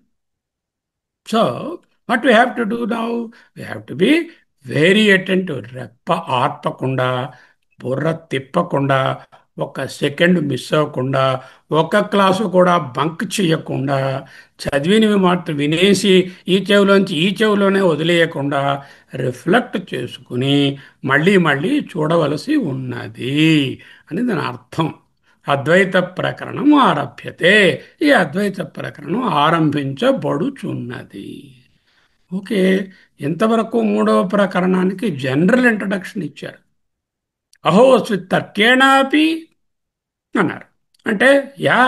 So, what we have to do now? We have to be very attentive. Reppa aarpakunda, burra tippakunda, ఒక second miss అవ్వకుండా, ఒక class కూడా bunk చేయకుండా, చదివినవి మాత్రం వినేసి ఈ చెవిలోంచి ఈ చెవిలోనే వదిలేయకుండా reflect చేసుకుని మళ్ళీ మళ్ళీ చూడవలసి ఉన్నది అని దాని అర్థం. అద్వైత ప్రకరణం ఆరభ్యతే. ఈ అద్వైత ప్రకరణం ఆరంభించబడుచున్నది. ఓకే. ఇంతవరకు మూడవ ప్రకరణానికి జనరల్ ఇంట్రడక్షన్ ఇచ్చారు. అహోస్వి తర్కేణాపి అన్నారు. అంటే యా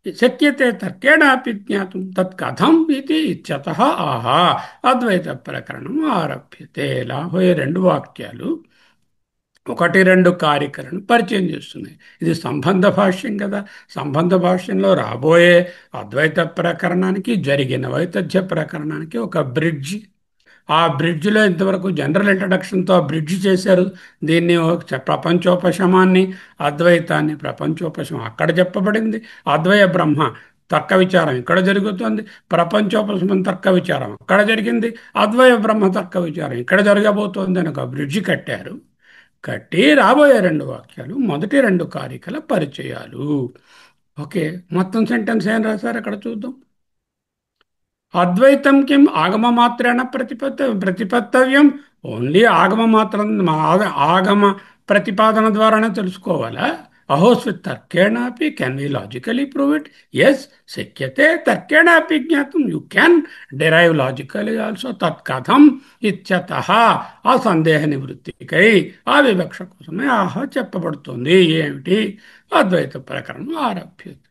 శక్యతే తర్కేణాపి జ్ఞాతం తత్ కథం ఇది ఇత్యతః ఆహా అద్వైత ప్రకరణం ఆరభ్యతే. లాభోయే రెండు వాక్యాలు ఒకటి రెండు కారికలను పరిచయం చేస్తున్నాయి. ఇది సంబంధ భాష్యం కదా. సంబంధ భాష్యంలో రాబోయే అద్వైత ప్రకరణానికి, జరిగిన వైతథ్య ప్రకరణానికి ఒక బ్రిడ్జ్. ఆ బ్రిడ్జ్లో ఇంతవరకు జనరల్ ఇంట్రడక్షన్తో ఆ బ్రిడ్జ్ చేశారు. దీన్ని ప్రపంచోపశమాన్ని, అద్వైతాన్ని. ప్రపంచోపశమం అక్కడ చెప్పబడింది. అద్వయ బ్రహ్మ తర్క విచారం ఇక్కడ జరుగుతుంది. ప్రపంచోపశమం తర్క విచారం అక్కడ జరిగింది. అద్వయ బ్రహ్మ తర్క విచారం ఇక్కడ జరగబోతోంది అని ఒక బ్రిడ్జి కట్టారు. కట్టి రాబోయే రెండు వాక్యాలు, మొదటి రెండు కారికల పరిచయాలు. ఓకే. మొత్తం సెంటెన్స్ ఏం రాశారు అక్కడ చూద్దాం. అద్వైతం కిం ఆగమమాత్రేణ ప్రతిపత్తవ్యం. ఓన్లీ ఆగమమాత్రం, ఆగమ ప్రతిపాదన ద్వారానే తెలుసుకోవాలా? అహోస్వి తర్కేణాపి can we logically prove it? Yes, శక్యతే తర్కేణాపి జ్ఞాతం. You can derive logically also. తత్ కథం ఇత్యతః. ఆ సందేహ నివృత్తికై, ఆ వివక్ష కోసమే ఆహా చెప్పబడుతుంది. ఏమిటి? అద్వైత ప్రకరణం ఆరభ్యత.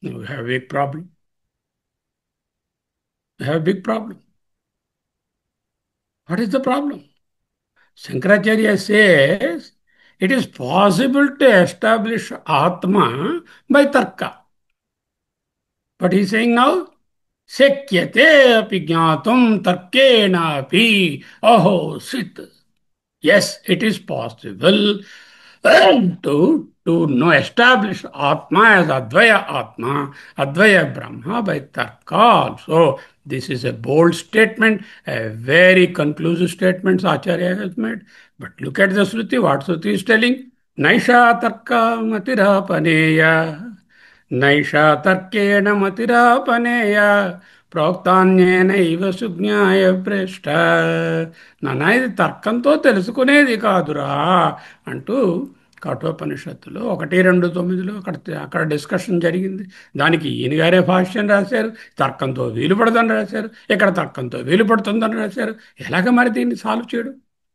You have a problem. I have a big problem. What is the problem? Shankaracharya says it is possible to establish Atma by Tarka. But he is saying now, Sekyate api jnatum tarkena api aho sit. Yes, it is possible to know, establish Atma as Advaya Atma, Advaya Brahma by Tarka also. This is a bold statement, a very conclusive statement Acharya has made. But look at the Shruti, what Shruti is telling. Naisha Tarka Matirapaneya. నైషా తర్కేణ మతిరాపనేయ ప్రోక్తాన్యేనైవ సుజ్ఞాయ భ్రష్ట. నాన్న, ఇది తర్కంతో తెలుసుకునేది కాదురా అంటూ కఠోపనిషత్తులో 1:2:9 అక్కడ అక్కడ డిస్కషన్ జరిగింది. దానికి ఈయన గారే భాష్యం రాశారు. తర్కంతో వీలు పడదని రాశారు, ఇక్కడ తర్కంతో వీలు పడుతుందని రాశారు. ఎలాగ మరి దీన్ని సాల్వ్ చేయడం?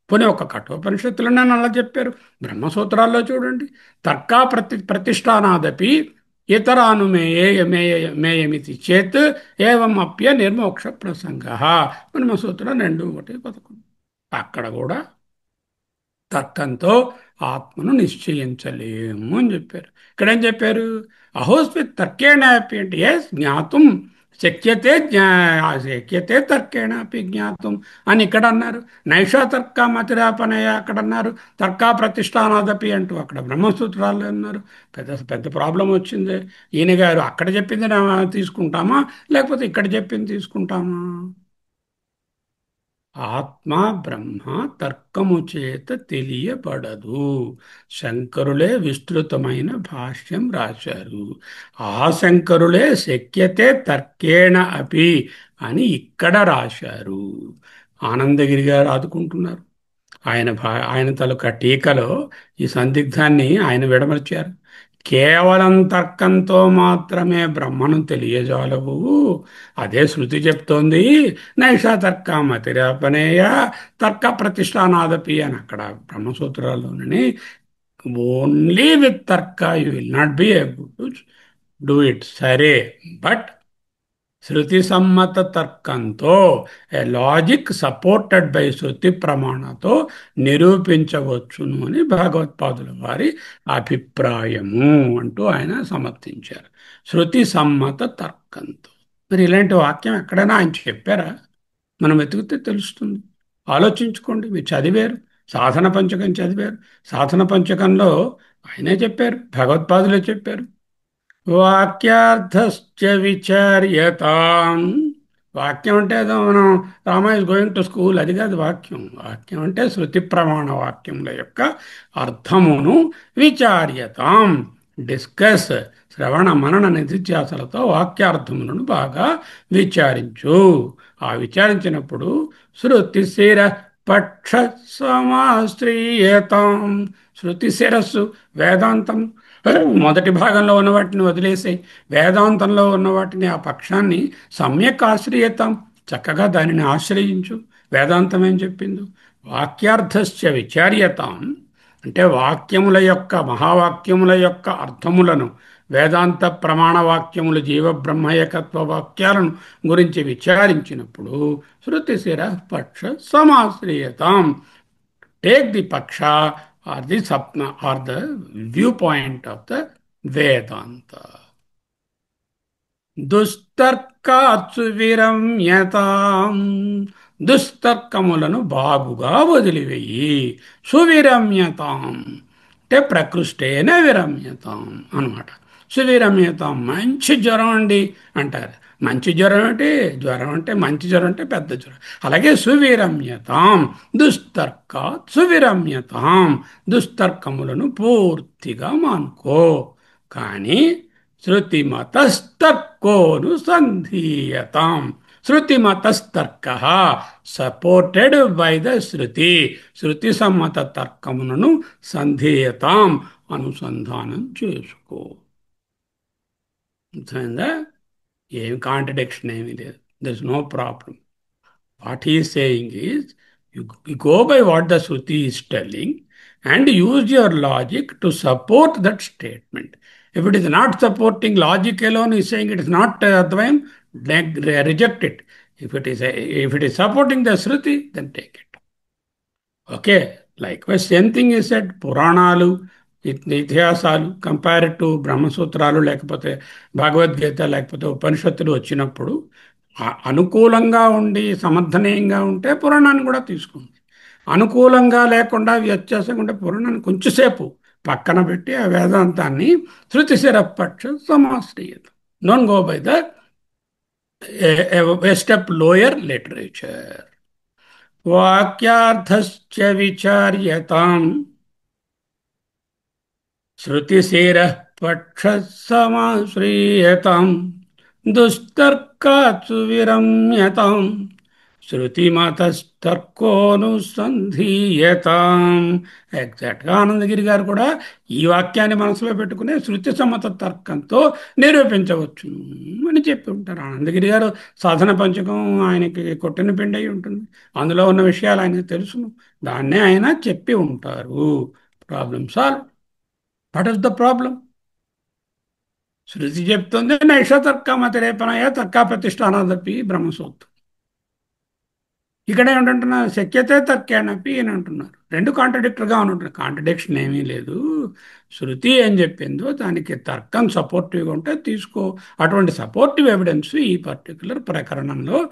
పోనీ ఒక కఠోపనిషత్తులో నన్ను అలా చెప్పారు. బ్రహ్మసూత్రాల్లో చూడండి, తర్కా ప్రతిష్టానాదపి ఇతరానుమేయమితి చేత్ ఏవం అప్య నిర్మోక్ష ప్రసంగ. బ్రహ్మసూత్రం 2:1-11. అక్కడ కూడా తర్కంతో ఆత్మను నిశ్చయించలేము అని చెప్పారు. ఇక్కడ ఏం చెప్పారు? అహోస్మి తర్కేణాపి అంటే ఎస్ జ్ఞాతం శక్యతే, శక్యతే తర్కేణాపి జ్ఞాతం అని ఇక్కడ అన్నారు. నైషా తర్క మతిరాపనయ అక్కడ అన్నారు. తర్కా ప్రతిష్టానాదపి అంటూ అక్కడ బ్రహ్మసూత్రాలు అన్నారు. పెద్ద పెద్ద ప్రాబ్లం వచ్చింది. ఈయన గారు అక్కడ చెప్పింది తీసుకుంటామా, లేకపోతే ఇక్కడ చెప్పింది తీసుకుంటామా? ఆత్మ బ్రహ్మ తర్కము చేత తెలియబడదు. శంకరులే విస్తృతమైన భాష్యం రాశారు. ఆ శంకరులే శక్యతే తర్కేణ అపి అని ఇక్కడ రాశారు. ఆనందగిరి గారు ఆదుకుంటున్నారు. ఆయన తాలూకా టీకలో ఈ సందిగ్ధాన్ని ఆయన విడమర్చారు. కేవలం తర్కంతో మాత్రమే బ్రహ్మను తెలియజాలవు. అదే శృతి చెప్తోంది. నైషా తర్క మతిరాపనేయ తర్క ప్రతిష్టానాదపి అని అక్కడ బ్రహ్మసూత్రాల్లోని. ఓన్లీ విత్ తర్క you will not be able to do it. సరే, బట్ శృతి సమ్మత తర్కంతో, ఏ లాజిక్ సపోర్టెడ్ బై శృతి ప్రమాణతో నిరూపించవచ్చును అని భగవత్పాదుల వారి అభిప్రాయము అంటూ ఆయన సమర్థించారు. శృతి సమ్మత తర్కంతో. మరి ఇలాంటి వాక్యం ఎక్కడైనా ఆయన చెప్పారా? మనం వెతికితే తెలుస్తుంది. ఆలోచించుకోండి. మీరు చదివారు, సాధన పంచకం చదివారు. సాధన పంచకంలో ఆయనే చెప్పారు, భగవత్పాదులే చెప్పారు. వాక్యార్థశ్చ విచార్యతాం. వాక్యం అంటే ఏదో మనం Rama is going to school అది కాదు వాక్యం. వాక్యం అంటే శృతి ప్రమాణ వాక్యముల యొక్క అర్థమును విచార్యతాం డిస్కస్. శ్రవణ మనన నిధిధ్యాసలతో వాక్యార్థములను బాగా విచారించు. ఆ విచారించినప్పుడు శృతి శిర పక్ష సమాశ్రీయతాం. శృతి శిరస్సు వేదాంతం మొదటి భాగంలో ఉన్న వాటిని వదిలేసాయి. వేదాంతంలో ఉన్న వాటిని ఆ పక్షాన్ని సమ్యక్ ఆశ్రయతాం. చక్కగా దానిని ఆశ్రయించు. వేదాంతం ఏం చెప్పిందో వాక్యార్థస్య విచార్యతాం అంటే వాక్యముల యొక్క మహావాక్యముల యొక్క అర్థములను వేదాంత ప్రమాణ వాక్యములు జీవబ్రహ్మయకత్వ వాక్యాలను గురించి విచారించినప్పుడు శృతిశిర పక్ష సమాశ్రయతాం. టేక్ ది పక్ష ఆర్ ది సప్న or the viewpoint of the Vedanta. దుస్తర్కాత్సు విరమ్యతాం. దుస్తర్కములను బాగుగా వదిలివేయి. సువిరమ్యతాం అంటే ప్రకృష్టేన విరమ్యతాం అనమాట. సువిరమ్యతాం మంచి జ్వరం అండి అంటారు. మంచి జ్వరం అంటే జ్వరం అంటే మంచి జ్వరం అంటే పెద్ద జ్వరం. అలాగే సువిరమ్యతాం దుస్తర్కాత్ సువిరమ్యతాం. దుస్తర్కములను పూర్తిగా మానుకో. కానీ శృతిమతస్తర్కోనుసంధీయతాం. శృతిమతస్తర్క సపోర్టెడ్ బై ద శృతి. శృతి సమ్మత తర్కములను సంధీయతాం అనుసంధానం చేసుకో. అర్థమైందా? ఏం కాంట్రడిక్షన్ ఏమీ లేదు. There is no problem. What he is saying is, you go by what the Shruti is telling and use your logic to support that statement. If it is not supporting logic alone, he is saying it is not Advaim, reject it. If it is supporting the Shruti, then take it. Okay. Likewise same thing is said. పురాణాలు ఇతిహాసాలు compare to బ్రహ్మసూత్రాలు లేకపోతే భగవద్గీత లేకపోతే ఉపనిషత్తులు వచ్చినప్పుడు అనుకూలంగా ఉండి సమర్థనీయంగా ఉంటే పురాణాన్ని కూడా తీసుకుంది. అనుకూలంగా లేకుండా వ్యత్యాసంగా ఉంటే పురాణాన్ని కొంచెంసేపు పక్కన పెట్టి ఆ వేదాంతాన్ని శృతిశిరపక్ష సమాశ్రయత. Don't go by the step lower literature. వాక్యార్థశ్చ విచార్యతాం. శృతిశిరః పక్షః సమాశ్రీయతాం. దుస్తర్కాత్సు విరమ్యతాం. శృతిమతస్తర్కోనుసంధీయతాం. ఎగ్జాక్ట్గా ఆనందగిరి గారు కూడా ఈ వాక్యాన్ని మనసులో పెట్టుకునే శృతి సమ్మత తర్కంతో నిరూపించవచ్చు అని చెప్పి ఉంటారు. ఆనందగిరి గారు సాధన పంచకం ఆయనకి కొట్టిన పిండి అయి ఉంటుంది. అందులో ఉన్న విషయాలు ఆయనకు తెలుసును. దాన్నే ఆయన చెప్పి ఉంటారు. Problem solve. What is the problem? శృతి చెప్తుంది నైష తర్క మతిరేపనయ తర్క ప్రతిష్టానాదపి బ్రహ్మసూత్రం. ఇక్కడ ఏమిటంటున్నా శక్యతే తర్కేణపి అని అంటున్నారు. రెండు కాంట్రడిక్టర్గా ఉంటున్నారు. కాంట్రడిక్షన్ ఏమీ లేదు. శృతి ఏం చెప్పిందో దానికి తర్కం సపోర్టివ్గా ఉంటే తీసుకో. అటువంటి సపోర్టివ్ ఎవిడెన్స్ ఈ పర్టికులర్ ప్రకరణంలో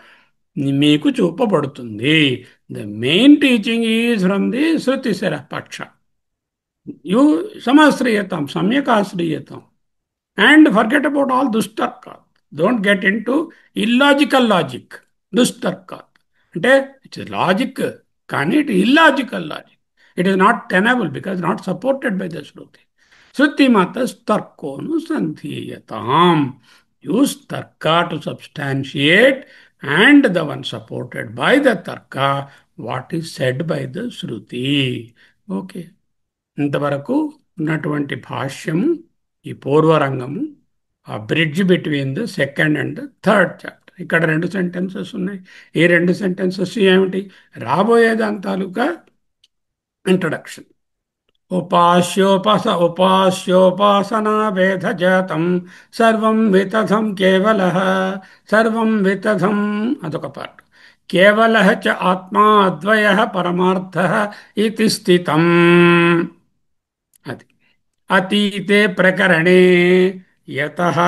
మీకు చూపబడుతుంది. The main teaching is from the శృతిశిర పక్ష. యు సమాశ్రయతాం సమ్యక్ ఆశ్రయతాం and forget about all dustarka. Don't get into illogical logic. Dustarka అంటే ఇట్ ఇస్ లాజిక్ కానీ it illogical logic. It is not tenable because not supported by the శృతి. శృతి మత తర్కోను సంధీయతాం. యూస్ తర్క to substantiate and the one supported by the తర్క what is said by the శృతి. ఓకే. ఇంతవరకు ఉన్నటువంటి భాష్యము ఈ పూర్వరంగము, ఆ bridge between the second and third chapter. ఇక్కడ రెండు సెంటెన్సెస్ ఉన్నాయి. ఈ రెండు సెంటెన్సెస్ ఏమిటి? రాబోయే దాని తాలూకా ఇంట్రడక్షన్. ఉపాస్యోపాసనా వేదజాతం సర్వం వితథం కేవల. సర్వం వితథం అదొక పార్ట్. కేవల చ ఆత్మా అద్వయ పరమార్థ ఇది స్థితం. అది అతీతే ప్రకరణే యతః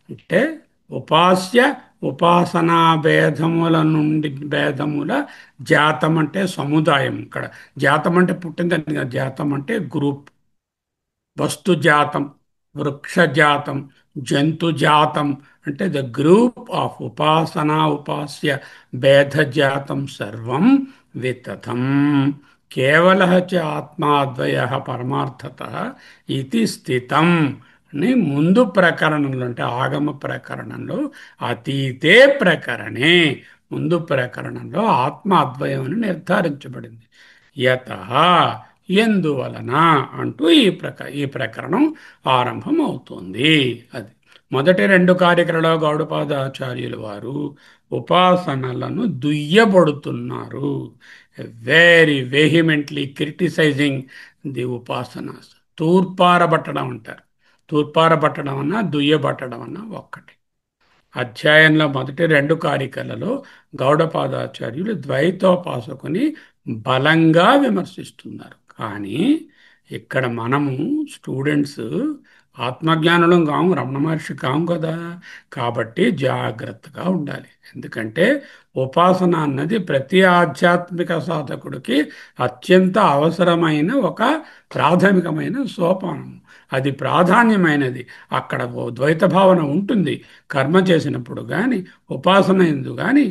అంటే ఉపాస్య ఉపాసనా భేదముల నుండి భేదముల జాతం అంటే సముదాయం. ఇక్కడ జాతం అంటే పుట్టిందని కాదు. జాతం అంటే గ్రూప్. వస్తు జాతం, వృక్ష జాతం, జంతు జాతం అంటే ద గ్రూప్ ఆఫ్ ఉపాసనా ఉపాస్య భేద జాతం సర్వం వితథం. కేవల చ ఆత్మాద్వయ పరమార్థత ఇది స్థితం అని ముందు ప్రకరణంలో అంటే ఆగమ ప్రకరణంలో అతీతే ప్రకరణే ముందు ప్రకరణంలో ఆత్మ అద్వయం అని నిర్ధారించబడింది. యత ఎందువలన అంటూ ఈ ప్రకరణం ఆరంభం అవుతుంది. అది మొదటి రెండు కార్యక్రమాలలో గౌడపాదాచార్యులు వారు ఉపాసనలను దుయ్యబడుతున్నారు. వెరీ వెహిమెంట్లీ క్రిటిసైజింగ్ ది ఉపాసనాస్. తూర్పారబట్టడం అంటారు. తూర్పారబట్టడం అన్నా దుయ్యబట్టడం అన్నా ఒక్కటి. అధ్యాయంలో మొదటి రెండు కారికలలో గౌడపాదాచార్యులు ద్వైతోపాసకుని బలంగా విమర్శిస్తున్నారు. కానీ ఇక్కడ మనము స్టూడెంట్స్ ఆత్మజ్ఞానులం కాము, రమణ మహర్షి కాము కదా. కాబట్టి జాగ్రత్తగా ఉండాలి. ఎందుకంటే ఉపాసన అన్నది ప్రతి ఆధ్యాత్మిక సాధకుడికి అత్యంత అవసరమైన ఒక ప్రాథమికమైన సోపానం. అది ప్రాధాన్యమైనది. అక్కడ ఓ ద్వైత భావన ఉంటుంది. కర్మ చేసినప్పుడు కానీ ఉపాసన ఎందు కానీ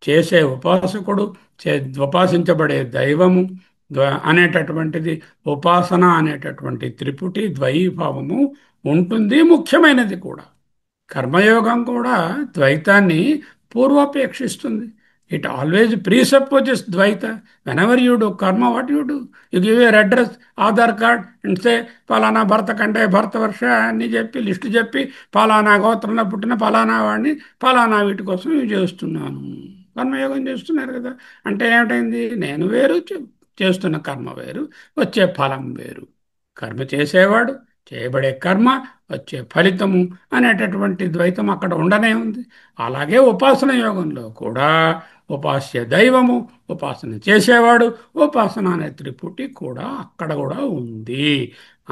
చేసే ఉపాసకుడు చే ఉపాసించబడే దైవము అనేటటువంటిది ఉపాసన అనేటటువంటి త్రిపుటి ద్వైభావము ఉంటుంది. ముఖ్యమైనది కూడా కర్మయోగం కూడా ద్వైతాన్ని పూర్వాపేక్షిస్తుంది. It always presupposes dvaita. Whenever you do karma, what you do, you give your address, Aadhaar card and say పలానా భర్త కంటే భర్త వర్ష అని చెప్పి లిస్టు చెప్పి పలానా గోత్రంలో పుట్టిన పలానా వాడిని పలానా వీటి కోసం ఇవి చేస్తున్నాను. కర్మయోగం చేస్తున్నారు కదా. అంటే ఏమిటైంది? నేను వేరు, చేస్తున్న కర్మ వేరు, వచ్చే ఫలం వేరు. కర్మ చేసేవాడు, చేయబడే కర్మ, వచ్చే ఫలితము అనేటటువంటి ద్వైతం అక్కడ ఉండనే ఉంది. అలాగే ఉపాసన యోగంలో కూడా ఉపాస్య దైవము, ఉపాసన చేసేవాడు, ఉపాసన అనే త్రిపుటి కూడా అక్కడ కూడా ఉంది.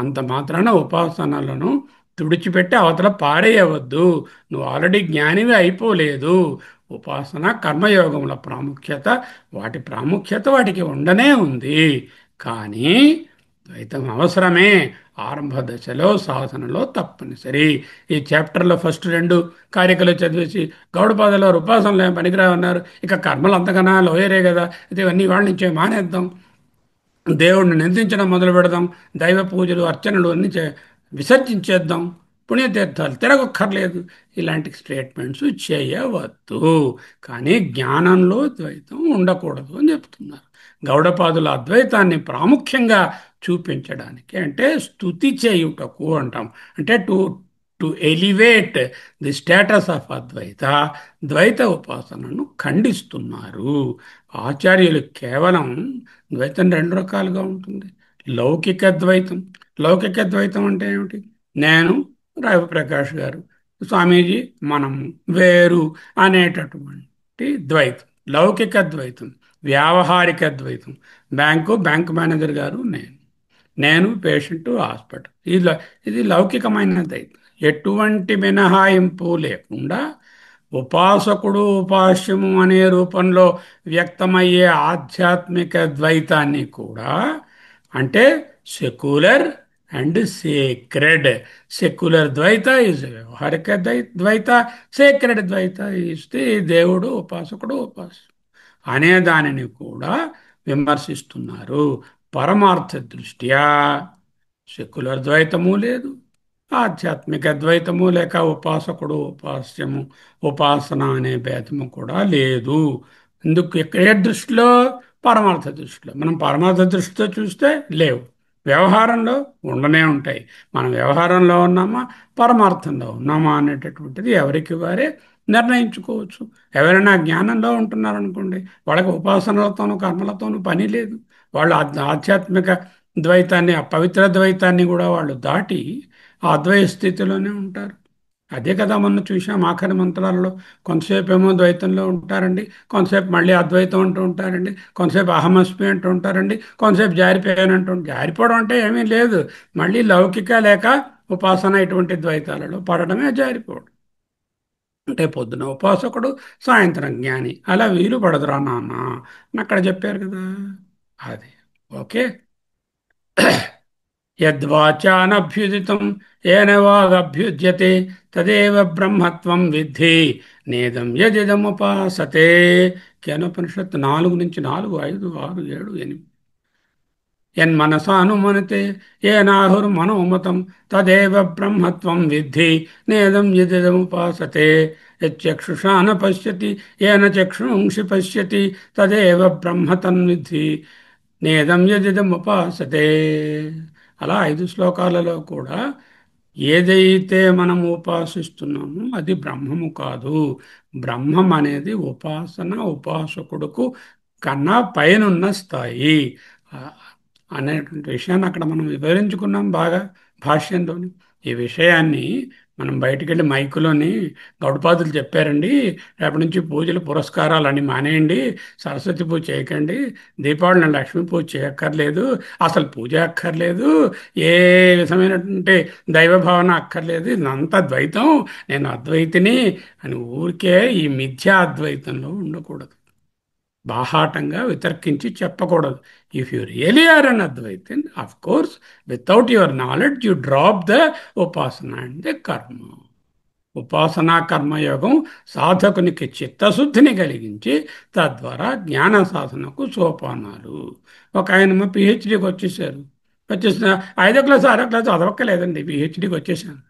అంత మాత్రాన ఉపాసనలను తుడిచిపెట్టి అవతల పారేయవద్దు. నువ్వు ఆల్రెడీ జ్ఞానివి అయిపోలేదు. ఉపాసన కర్మయోగముల ప్రాముఖ్యత, వాటి ప్రాముఖ్యత వాటికి ఉండనే ఉంది. కానీ ద్వైతం అవసరమే. ఆరంభ దశలో సాధనలో తప్పనిసరి. ఈ చాప్టర్లో ఫస్ట్ రెండు కారికలు చదివేసి గౌడపాదలో ఉపాసనలు ఏం పనికిరావన్నారు, ఇక కర్మలు అంతకన్నా లోయరే కదా, అయితే ఇవన్నీ వాళ్ళ నుంచే మానేద్దాం, దేవుడిని నిందించడం మొదలు పెడదాం, దైవ పూజలు అర్చనలు అన్నీ విసర్జించేద్దాం, పుణ్యతీర్థాలు తిరగక్కర్లేదు, ఇలాంటి స్టేట్మెంట్స్ చేయవద్దు. కానీ జ్ఞానంలో ద్వైతం ఉండకూడదు అని చెప్తున్నారు. గౌడపాదుల అద్వైతాన్ని ప్రాముఖ్యంగా చూపించడానికి, అంటే స్తుతి చేయుటకు అంటాం, అంటే to to elevate the status of అద్వైత, ద్వైత ఉపాసనను ఖండిస్తున్నారు. ఆచార్యులు కేవలం ద్వైతం రెండు రకాలుగా ఉంటుంది. లౌకిక ద్వైతం. లౌకిక ద్వైతం అంటే ఏమిటి? నేను, రవిప్రకాష్ గారు, స్వామీజీ, మనం వేరు అనేటటువంటి ద్వైతం లౌకిక ద్వైతం. వ్యావహారిక ద్వైతం, బ్యాంక్ మేనేజర్ గారు, నేను పేషెంట్, హాస్పిటల్, ఇది లౌకికమైన ద్వైతం. ఎటువంటి మినహాయింపు లేకుండా ఉపాసకుడు ఉపాస్యము అనే రూపంలో వ్యక్తమయ్యే ఆధ్యాత్మిక ద్వైతాన్ని కూడా, అంటే సెక్యులర్ అండ్ సేక్రెడ్. సెక్యులర్ ద్వైత ఈజ్ వ్యవహారిక ద్వైత, సేక్రెడ్ ద్వైత ఈజ్ ది దేవుడు ఉపాసకుడు ఉపాస్యం అనే దానిని కూడా విమర్శిస్తున్నారు. పరమార్థ దృష్ట్యా సెక్యులర్ ద్వైతము లేదు, ఆధ్యాత్మిక ద్వైతము లేక ఉపాసకుడు ఉపాస్యము ఉపాసన అనే భేదము కూడా లేదు. ఎందుకు? ఏ దృష్టిలో? పరమార్థ దృష్టిలో. మనం పరమార్థ దృష్టితో చూస్తే లేవు, వ్యవహారంలో ఉండనే ఉంటాయి. మనం వ్యవహారంలో ఉన్నామా పరమార్థంలో ఉన్నామా అనేటటువంటిది ఎవరికి వారే నిర్ణయించుకోవచ్చు. ఎవరైనా జ్ఞానంలో ఉంటున్నారనుకోండి, వాళ్ళకి ఉపాసనలతోనూ కర్మలతోనూ పని లేదు. వాళ్ళు ఆధ్యాత్మిక ద్వైతాన్ని, ఆ పవిత్ర ద్వైతాన్ని కూడా వాళ్ళు దాటి ఆ అద్వైత స్థితిలోనే ఉంటారు. అదే కదా మొన్న చూసాం ఆఖరి మంత్రాలలో. కొంతసేపు ఏమో ద్వైతంలో ఉంటారండి, కొంతసేపు మళ్ళీ అద్వైతం అంటూ ఉంటారండి, కొంతసేపు అహమస్మి అంటూ ఉంటారండి, కొంతసేపు జారిపోయానంటూ. జారిపోవడం అంటే ఏమీ లేదు, మళ్ళీ లౌకిక లేక ఉపాసన ఇటువంటి ద్వైతాలలో పడడమే జారిపోవడం. అంటే పొద్దున ఉపాసకుడు, సాయంత్రం జ్ఞాని, అలా వీలు పడదురా నాన్న అని అక్కడ చెప్పారు కదా. అది ఓకే. యద్వాచానభ్యుదితం ఏన వాగభ్యుజ్యతే తదేవ బ్రహ్మత్వం విద్ధి నేదం యదిదముపాసతే. కేనోపనిషత్తు 4 నుంచి 4, 5, 6, 7, 8. యన్మనసానుమనతే ఏనాహుర్మనోమతం తదేవ బ్రహ్మత్వం విద్ధి నేదం యదిదముపాసతే యచ్చక్షుషా న పశ్యతి ఏన చక్షుంషి పశ్యతి తదేవ బ్రహ్మతన్విద్ధి నేదం యదిదముపాసతే. అలా 5 శ్లోకాలలో కూడా ఏదైతే మనం ఉపాసిస్తున్నామో అది బ్రహ్మము కాదు. బ్రహ్మం అనేది ఉపాసన ఉపాసకుడుకు కన్నా పైనున్న స్థాయి ఆ, అనేటువంటి విషయాన్ని అక్కడ మనం వివరించుకున్నాం బాగా భాష్యంలోని. ఈ విషయాన్ని మనం బయటికి వెళ్ళి మైకులోని గౌడపాదులు చెప్పారండి, రేపటి నుంచి పూజలు పురస్కారాలు అని మానేయండి, సరస్వతి పూజ చేయకండి, దీపావళి నాడు లక్ష్మీ పూజ చేయక్కర్లేదు, అసలు పూజ అక్కర్లేదు, ఏ విధమైనటువంటి దైవ భావన అక్కర్లేదు, ఇదంతా ద్వైతం, నేను అద్వైతిని అని ఊరికే ఈ మిథ్యా అద్వైతంలో ఉండకూడదు. బాహాటంగా వితర్కించి చెప్పకూడదు. If you really are an Advaitin, of course without your knowledge you drop the upasana and the karma. ఉపాసనా కర్మయోగం సాధకునికి చిత్తశుద్ధిని కలిగించి తద్వారా జ్ఞాన సాధనకు సోపానాలు. ఒక ఆయన పిహెచ్డికి వచ్చేసారు. వచ్చేసిన 5వ క్లాస్ 6వ క్లాస్ చదవక్కలేదండి, పిహెచ్డికి వచ్చేసాను.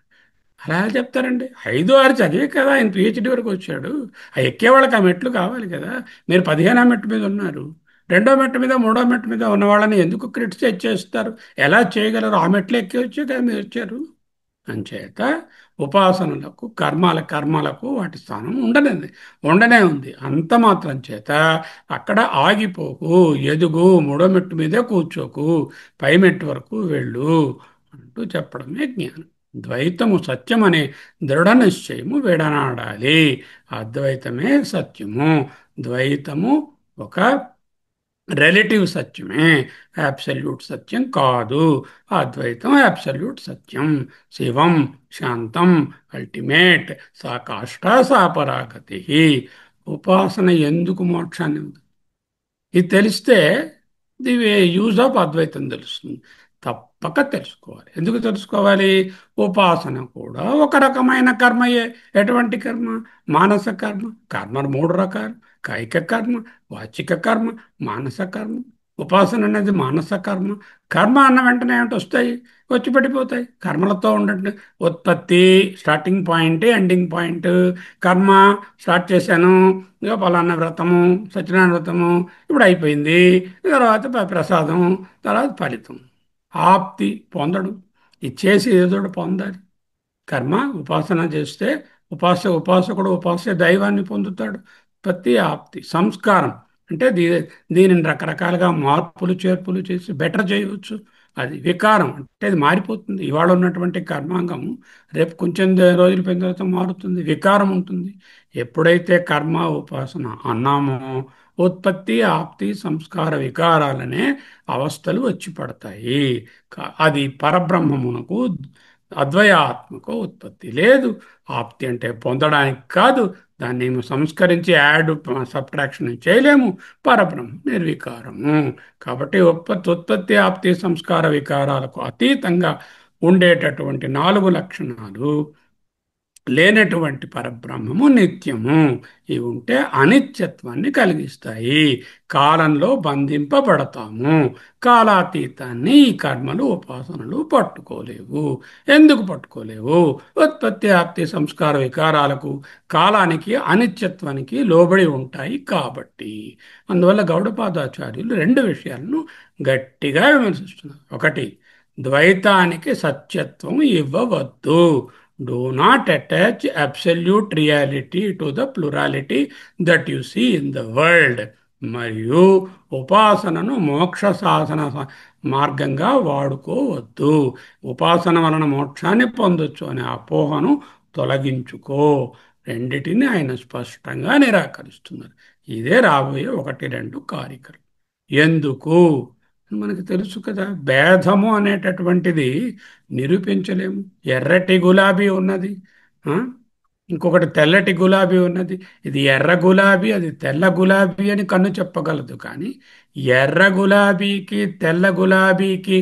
అలా ఎలా చెప్తారండి? 5, 6 చదివే కదా ఆయన పిహెచ్డి వరకు వచ్చాడు. ఆ ఎక్కేవాళ్ళకి ఆ మెట్లు కావాలి కదా. మీరు 15వ మెట్టు మీద ఉన్నారు. రెండో మెట్టు మీద, మూడో మెట్టు మీద ఉన్న వాళ్ళని ఎందుకు క్రిటిసైజ్ చేస్తారు? ఎలా చేయగలరు? ఆ మెట్లు ఎక్కి వచ్చే కదా మీరు వచ్చారు. అంచేత ఉపాసనలకు కర్మలకు వాటి స్థానం ఉండనే ఉంది. అంత మాత్రం చేత అక్కడ ఆగిపోకు, ఎదుగు, మూడో మెట్టు మీదే కూర్చోకు, పై మెట్టు వరకు వెళ్ళు అంటూ చెప్పడమే జ్ఞానం. ద్వైతము సత్యమనే దృఢ నిశ్చయము విడనాడాలి. అద్వైతమే సత్యము. ద్వైతము ఒక రిలేటివ్ సత్యమే, అబ్సల్యూట్ సత్యం కాదు. అద్వైతం అబ్సల్యూట్ సత్యం, శివం, శాంతం, అల్టిమేట్, సా కాష్ట సా పరాగతి. ఉపాసన ఎందుకు మోక్షాన్ని ఉంది? ఇది తెలిస్తే ది యూజ్ ఆఫ్ అద్వైతం తెలుస్తుంది. తప్పక తెలుసుకోవాలి. ఎందుకు తెలుసుకోవాలి? ఉపాసన కూడా ఒక రకమైన కర్మయే. ఎటువంటి కర్మ? మానస కర్మ. కర్మలు 3 రకాలు: కాయిక కర్మ, వాచిక కర్మ, మానస కర్మ. ఉపాసన అనేది మానస కర్మ. కర్మ అన్న వెంటనే ఏమిటి వస్తాయి? వచ్చి పడిపోతాయి. కర్మలతో ఉండండి. ఉత్పత్తి స్టార్టింగ్ పాయింట్, ఎండింగ్ పాయింట్. కర్మ స్టార్ట్ చేశాను, ఇక పలానా వ్రతము, సత్యనారాయణ వ్రతము, ఇప్పుడు అయిపోయింది. తర్వాత ప్రసాదం, తర్వాత ఫలితం. ఆప్తి పొందడం. ఇది చేసి ఏదో ఒకటి పొందాలి. కర్మ ఉపాసన చేస్తే ఉపాసకుడు ఉపాస్య దైవాన్ని పొందుతాడు. ప్రతి ఆప్తి సంస్కారం అంటే దీనిని రకరకాలుగా మార్పులు చేర్పులు చేసి బెటర్ చేయవచ్చు. అది వికారం అంటే అది మారిపోతుంది. ఇవాళ ఉన్నటువంటి కర్మాంగం రేపు కొంచెం రోజులు పోయిన తర్వాత మారుతుంది, వికారం ఉంటుంది. ఎప్పుడైతే కర్మ ఉపాసన అన్నామో ఉత్పత్తి ఆప్తి సంస్కార వికారాలనే అవస్థలు వచ్చి పడతాయి. అది పరబ్రహ్మమునకు అద్వయాత్మక ఉత్పత్తి లేదు. ఆప్తి అంటే పొందడానికి కాదు, దాన్ని సంస్కరించి యాడ్ సబ్ట్రాక్షన్ చేయలేము. పరబ్రహ్మ నిర్వికారము. కాబట్టి ఉత్పత్తి ఆప్తి సంస్కార వికారాలకు అతీతంగా ఉండేటటువంటి 4 లక్షణాలు లేనటువంటి పరబ్రహ్మము నిత్యము. ఇవి ఉంటే అనిత్యత్వాన్ని కలిగిస్తాయి. కాలంలో బంధింపబడతాము. కాలాతీతాన్ని ఈ కర్మలు ఉపాసనలు పట్టుకోలేవు. ఎందుకు పట్టుకోలేవు? ఉత్పత్తి ఆప్తి సంస్కార వికారాలకు, కాలానికి, అనిత్యత్వానికి లోబడి ఉంటాయి కాబట్టి. అందువల్ల గౌడపాదాచార్యులు 2 విషయాలను గట్టిగా విమర్శిస్తున్నారు. ఒకటి, ద్వైతానికి సత్యత్వం ఇవ్వవద్దు. Do not attach absolute reality to the plurality that you see in the world. మరియు ఉపాసనను మోక్ష సాధన మార్గంగా వాడుకోవద్దు. ఉపాసన వలన మోక్షాన్ని పొందొచ్చు అనే అపోహను తొలగించుకో. రెండిటిని ఆయన స్పష్టంగా నిరాకరిస్తున్నారు. ఇదే రాబోయే 1, 2 కారికలు. ఎందుకు? మనకు తెలుసు కదా, భేదము అనేటటువంటిది నిరూపించలేము. ఎర్రటి గులాబీ ఉన్నది, ఆ? ఇంకొకటి తెల్లటి గులాబీ ఉన్నది. ఇది ఎర్ర గులాబీ, అది తెల్ల గులాబీ అని కన్ను చెప్పగలదు. కానీ ఎర్ర గులాబీకి తెల్ల గులాబీకి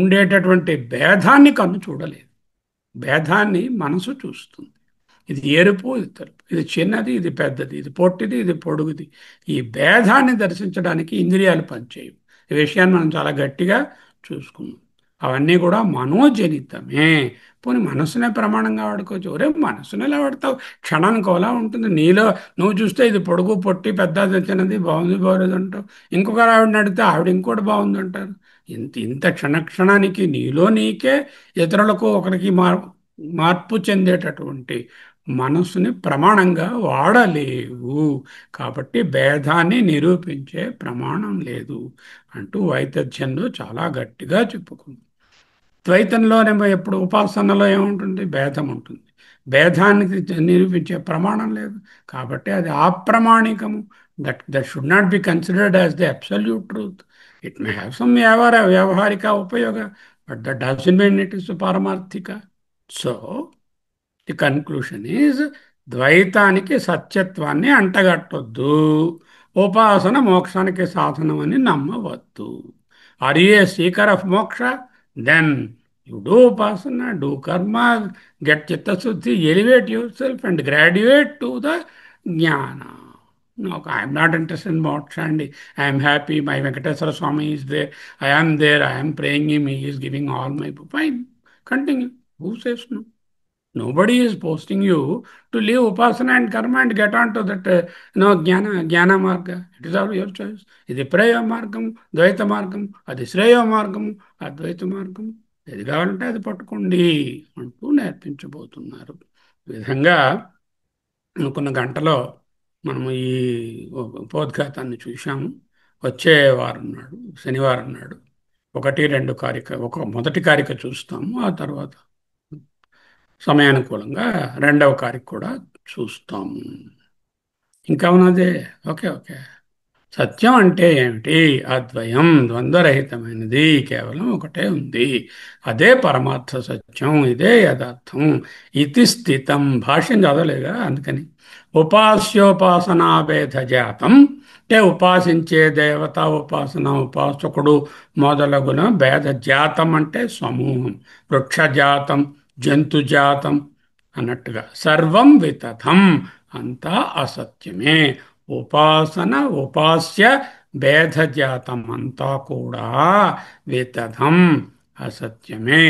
ఉండేటటువంటి భేదాన్ని కన్ను చూడలేదు. భేదాన్ని మనసు చూస్తుంది. ఇది ఎరుపు, ఇది తెలుపు, ఇది చిన్నది, ఇది పెద్దది, ఇది పొట్టిది, ఇది పొడుగుది. ఈ భేదాన్ని దర్శించడానికి ఇంద్రియాలు పనిచేయవు. ఈ విషయాన్ని మనం చాలా గట్టిగా చూసుకున్నాం. అవన్నీ కూడా మనోజనితమే. పోనీ మనసునే ప్రమాణంగా వాడుకోవచ్చు. ఒరే మనసుని ఎలా వాడతావు? క్షణానికి అలా ఉంటుంది నీలో. నువ్వు చూస్తే ఇది పొడుగు పొట్టి పెద్ద చిన్నది బాగుంది బాగోలేదు అంటావు. ఇంకొక ఆవిడని అడిగితే ఆవిడ ఇంకోటి బాగుంది అంటారు. ఇంత ఇంత క్షణక్షణానికి నీలో నీకే ఇతరులకు ఒకరికి మార్పు చెందేటటువంటి మనస్సుని ప్రమాణంగా వాడలేవు. కాబట్టి భేదాన్ని నిరూపించే ప్రమాణం లేదు అంటూ వైతథ్యంలో చాలా గట్టిగా చెప్పుకుంది. ద్వైతంలోనేమో ఎప్పుడు ఉపాసనలో ఏముంటుంది? భేదం ఉంటుంది. భేదానికి నిరూపించే ప్రమాణం లేదు. కాబట్టి అది అప్రమాణికము. That should not be considered as the absolute truth. It may have some vyavaharika upayoga, but that doesn't mean it is paramarthika. So the conclusion is, ద్వైతానికి సత్యత్వాన్ని అంటగట్టొద్దు. ఉపాసన మోక్షానికి సాధనం అని నమ్మవద్దు. Are you a seeker of moksha? Then you do upasana, do karma, get chittashuddhi, elevate your self and graduate to the jnana. I'm not interested in moksha అండి. I'm happy, my Venkateswara Swami is there, I'm there, I'm praying him, he is giving all my fine. Continue. Who says no? Nobody is posting you to leave upasana and karma and get on to that jnana marga. It is all your choice. ఇది ప్రేయ మార్గం, ద్వైత మార్గం, అది శ్రేయ మార్గం, అద్వైత మార్గం. ఏది కావాలంటే అది పట్టుకోండి అంటూ నేర్పించబోతున్నారు. ఈ విధంగా అనుకున్న గంటలో మనము ఈ ఉపోద్ఘాతాన్ని చూశాము. వచ్చే వారం నాడు, శనివారం నాడు 1, 2 కారిక, మొదటి కారిక చూస్తాము. ఆ తర్వాత సమయానుకూలంగా రెండవ కారిక కూడా చూస్తాము. ఇంకా ఉన్నదే. Okay okay. సత్యం అంటే ఏమిటి? అద్వయం, ద్వంద్వరహితమైనది, కేవలం ఒకటే ఉంది. అదే పరమార్థ సత్యం, ఇదే యథార్థం. ఇతి స్థితం. భాష్యం చదవలేగా, అందుకని. ఉపాస్యోపాసనాభేద జాతం అంటే ఉపాసించే దేవత, ఉపాసన, ఉపాసకుడు మొదలగున భేద జాతం అంటే సమూహం. వృక్షజాతం, జంతుజాతం అన్నట్టుగా. సర్వం వితథం, అంతా అసత్యమే. ఉపాసన, ఉపాస్య భేదజాతం అంతా కూడా వితథం, అసత్యమే,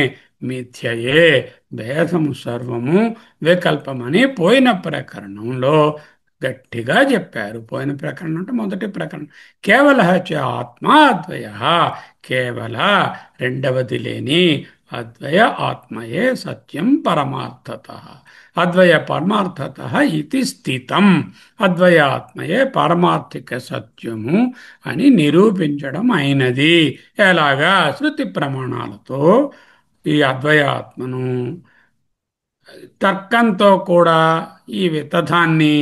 మిథ్యయే. భేదము సర్వము వికల్పమని పోయిన ప్రకరణంలో గట్టిగా చెప్పారు. పోయిన ప్రకరణం అంటే మొదటి ప్రకరణం. కేవల చ ఆత్మ అద్వయ, కేవల రెండవది లేని అద్వయ ఆత్మయే సత్యం పరమార్థత. అద్వయ పరమార్థత ఇది స్థితం. అద్వయాత్మయే పారమార్థిక సత్యము అని నిరూపించడం అయినది. ఎలాగా? శృతి ప్రమాణాలతో ఈ అద్వయాత్మను తర్కంతో కూడా ఈ వితథాన్ని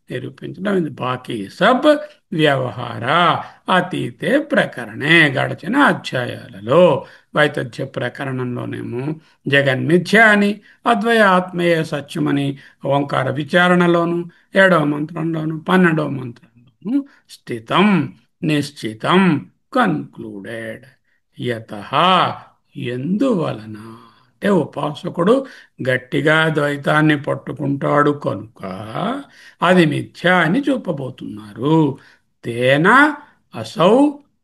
నిరూపించడం. ఇది బాకీ సబ్ వ్యవహార అతీతే ప్రకరణే. గడిచిన అధ్యాయాలలో వైతథ్య ప్రకరణంలోనేమో జగన్మిథ్య అని, అద్వయ ఆత్మయే సత్యమని ఓంకార విచారణలోను, 7వ మంత్రంలోను, 12వ మంత్రంలోను స్థితం, నిశ్చితం, కన్క్లూడెడ్. యతః, ఎందువలన అంటే ఉపాసకుడు గట్టిగా ద్వైతాన్ని పట్టుకుంటాడు కనుక అది మిథ్య అని చెప్పబోతున్నారు. తేన అసౌ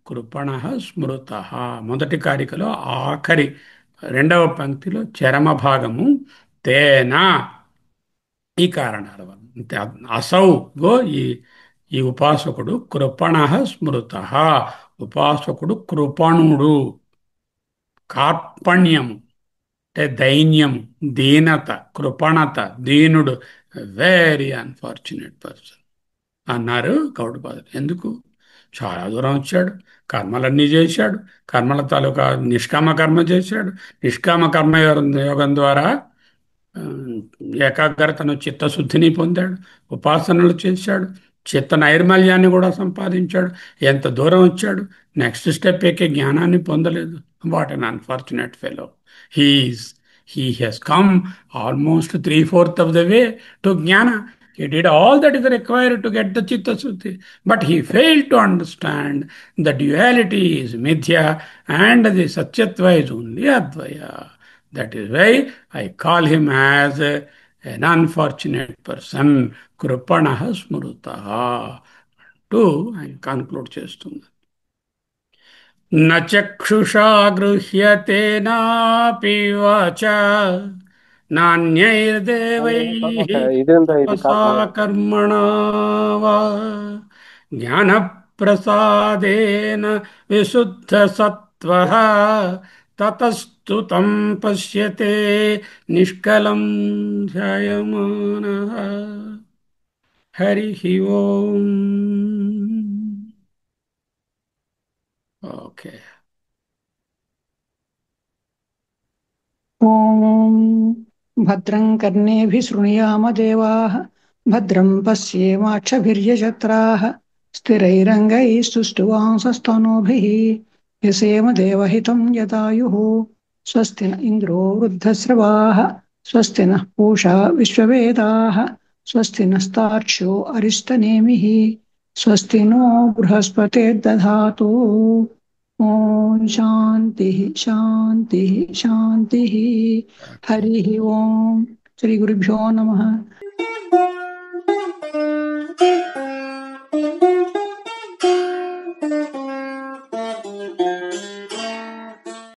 కృపణ స్మృత. మొదటి కారికలో ఆఖరి 2వ పంక్తిలో చరమ భాగము తేన, ఈ కారణాల వల్ల. అసౌ గో ఈ ఈ ఉపాసకుడు కృపణ స్మృత. ఉపాసకుడు కృపణుడు. కార్పణ్యము అంటే దైన్యం, దీనత, కృపణత, దీనుడు. వెరీ అన్ఫార్చునేట్ పర్సన్ అన్నారు గౌడపాదులు. ఎందుకు? చాలా దూరం వచ్చాడు, కర్మలన్నీ చేశాడు, కర్మల తాలూకా నిష్కామ కర్మ చేశాడు. నిష్కామ కర్మ యోగం ద్వారా ఏకాగ్రతను, చిత్తశుద్ధిని పొందాడు. ఉపాసనలు చేశాడు, చిత్త నైర్మల్యాన్ని కూడా సంపాదించాడు. ఎంత దూరం వచ్చాడు, నెక్స్ట్ స్టెప్ ఎక్కే జ్ఞానాన్ని పొందలేదు. What an unfortunate fellow he is. He has come almost 3/4 of the way to Jnana. He did all that is required to get the Chitta Suddhi. But he failed to understand the duality is Mithya and the Satyatva is only Advaya. That is why I call him as an unfortunate person. Krupanaha Smrutaha. To I conclude చేస్తున్నాను. न चक्षुषा गृह्यते नापि वाचा नान्यैर्देवैः ಇದರಿಂದ ಇದು तपसा ಕಾಲ್ ಮಾಡೋದು. कर्मणा वा ज्ञानप्रसादेन विशुद्धसत्त्वः ततस्तु तं पश्यते निष्कलं ध्यायमानः हरिः ओम् ओके ॐ भद्रं कर्णेभिः शृणुयाम देवाः भद्रं पश्येमाक्षभिर्यजत्राः स्थिरैरङ्गैः सुष्ठुवांसस्तनूभिः यसेम देवहितं यदायुः स्वस्ति न इन्द्रो वृद्धस्रवाः स्वस्ति नः पूषा विश्ववेदाः स्वस्ति नस्तार्क्ष्यो अरिष्टनेमिः स्वस्ति नो बृहस्पतिर्दधातु ॐ शान्तिः शान्तिः शान्तिः हरिः ओम् श्रीगुरुभ्यो नमः।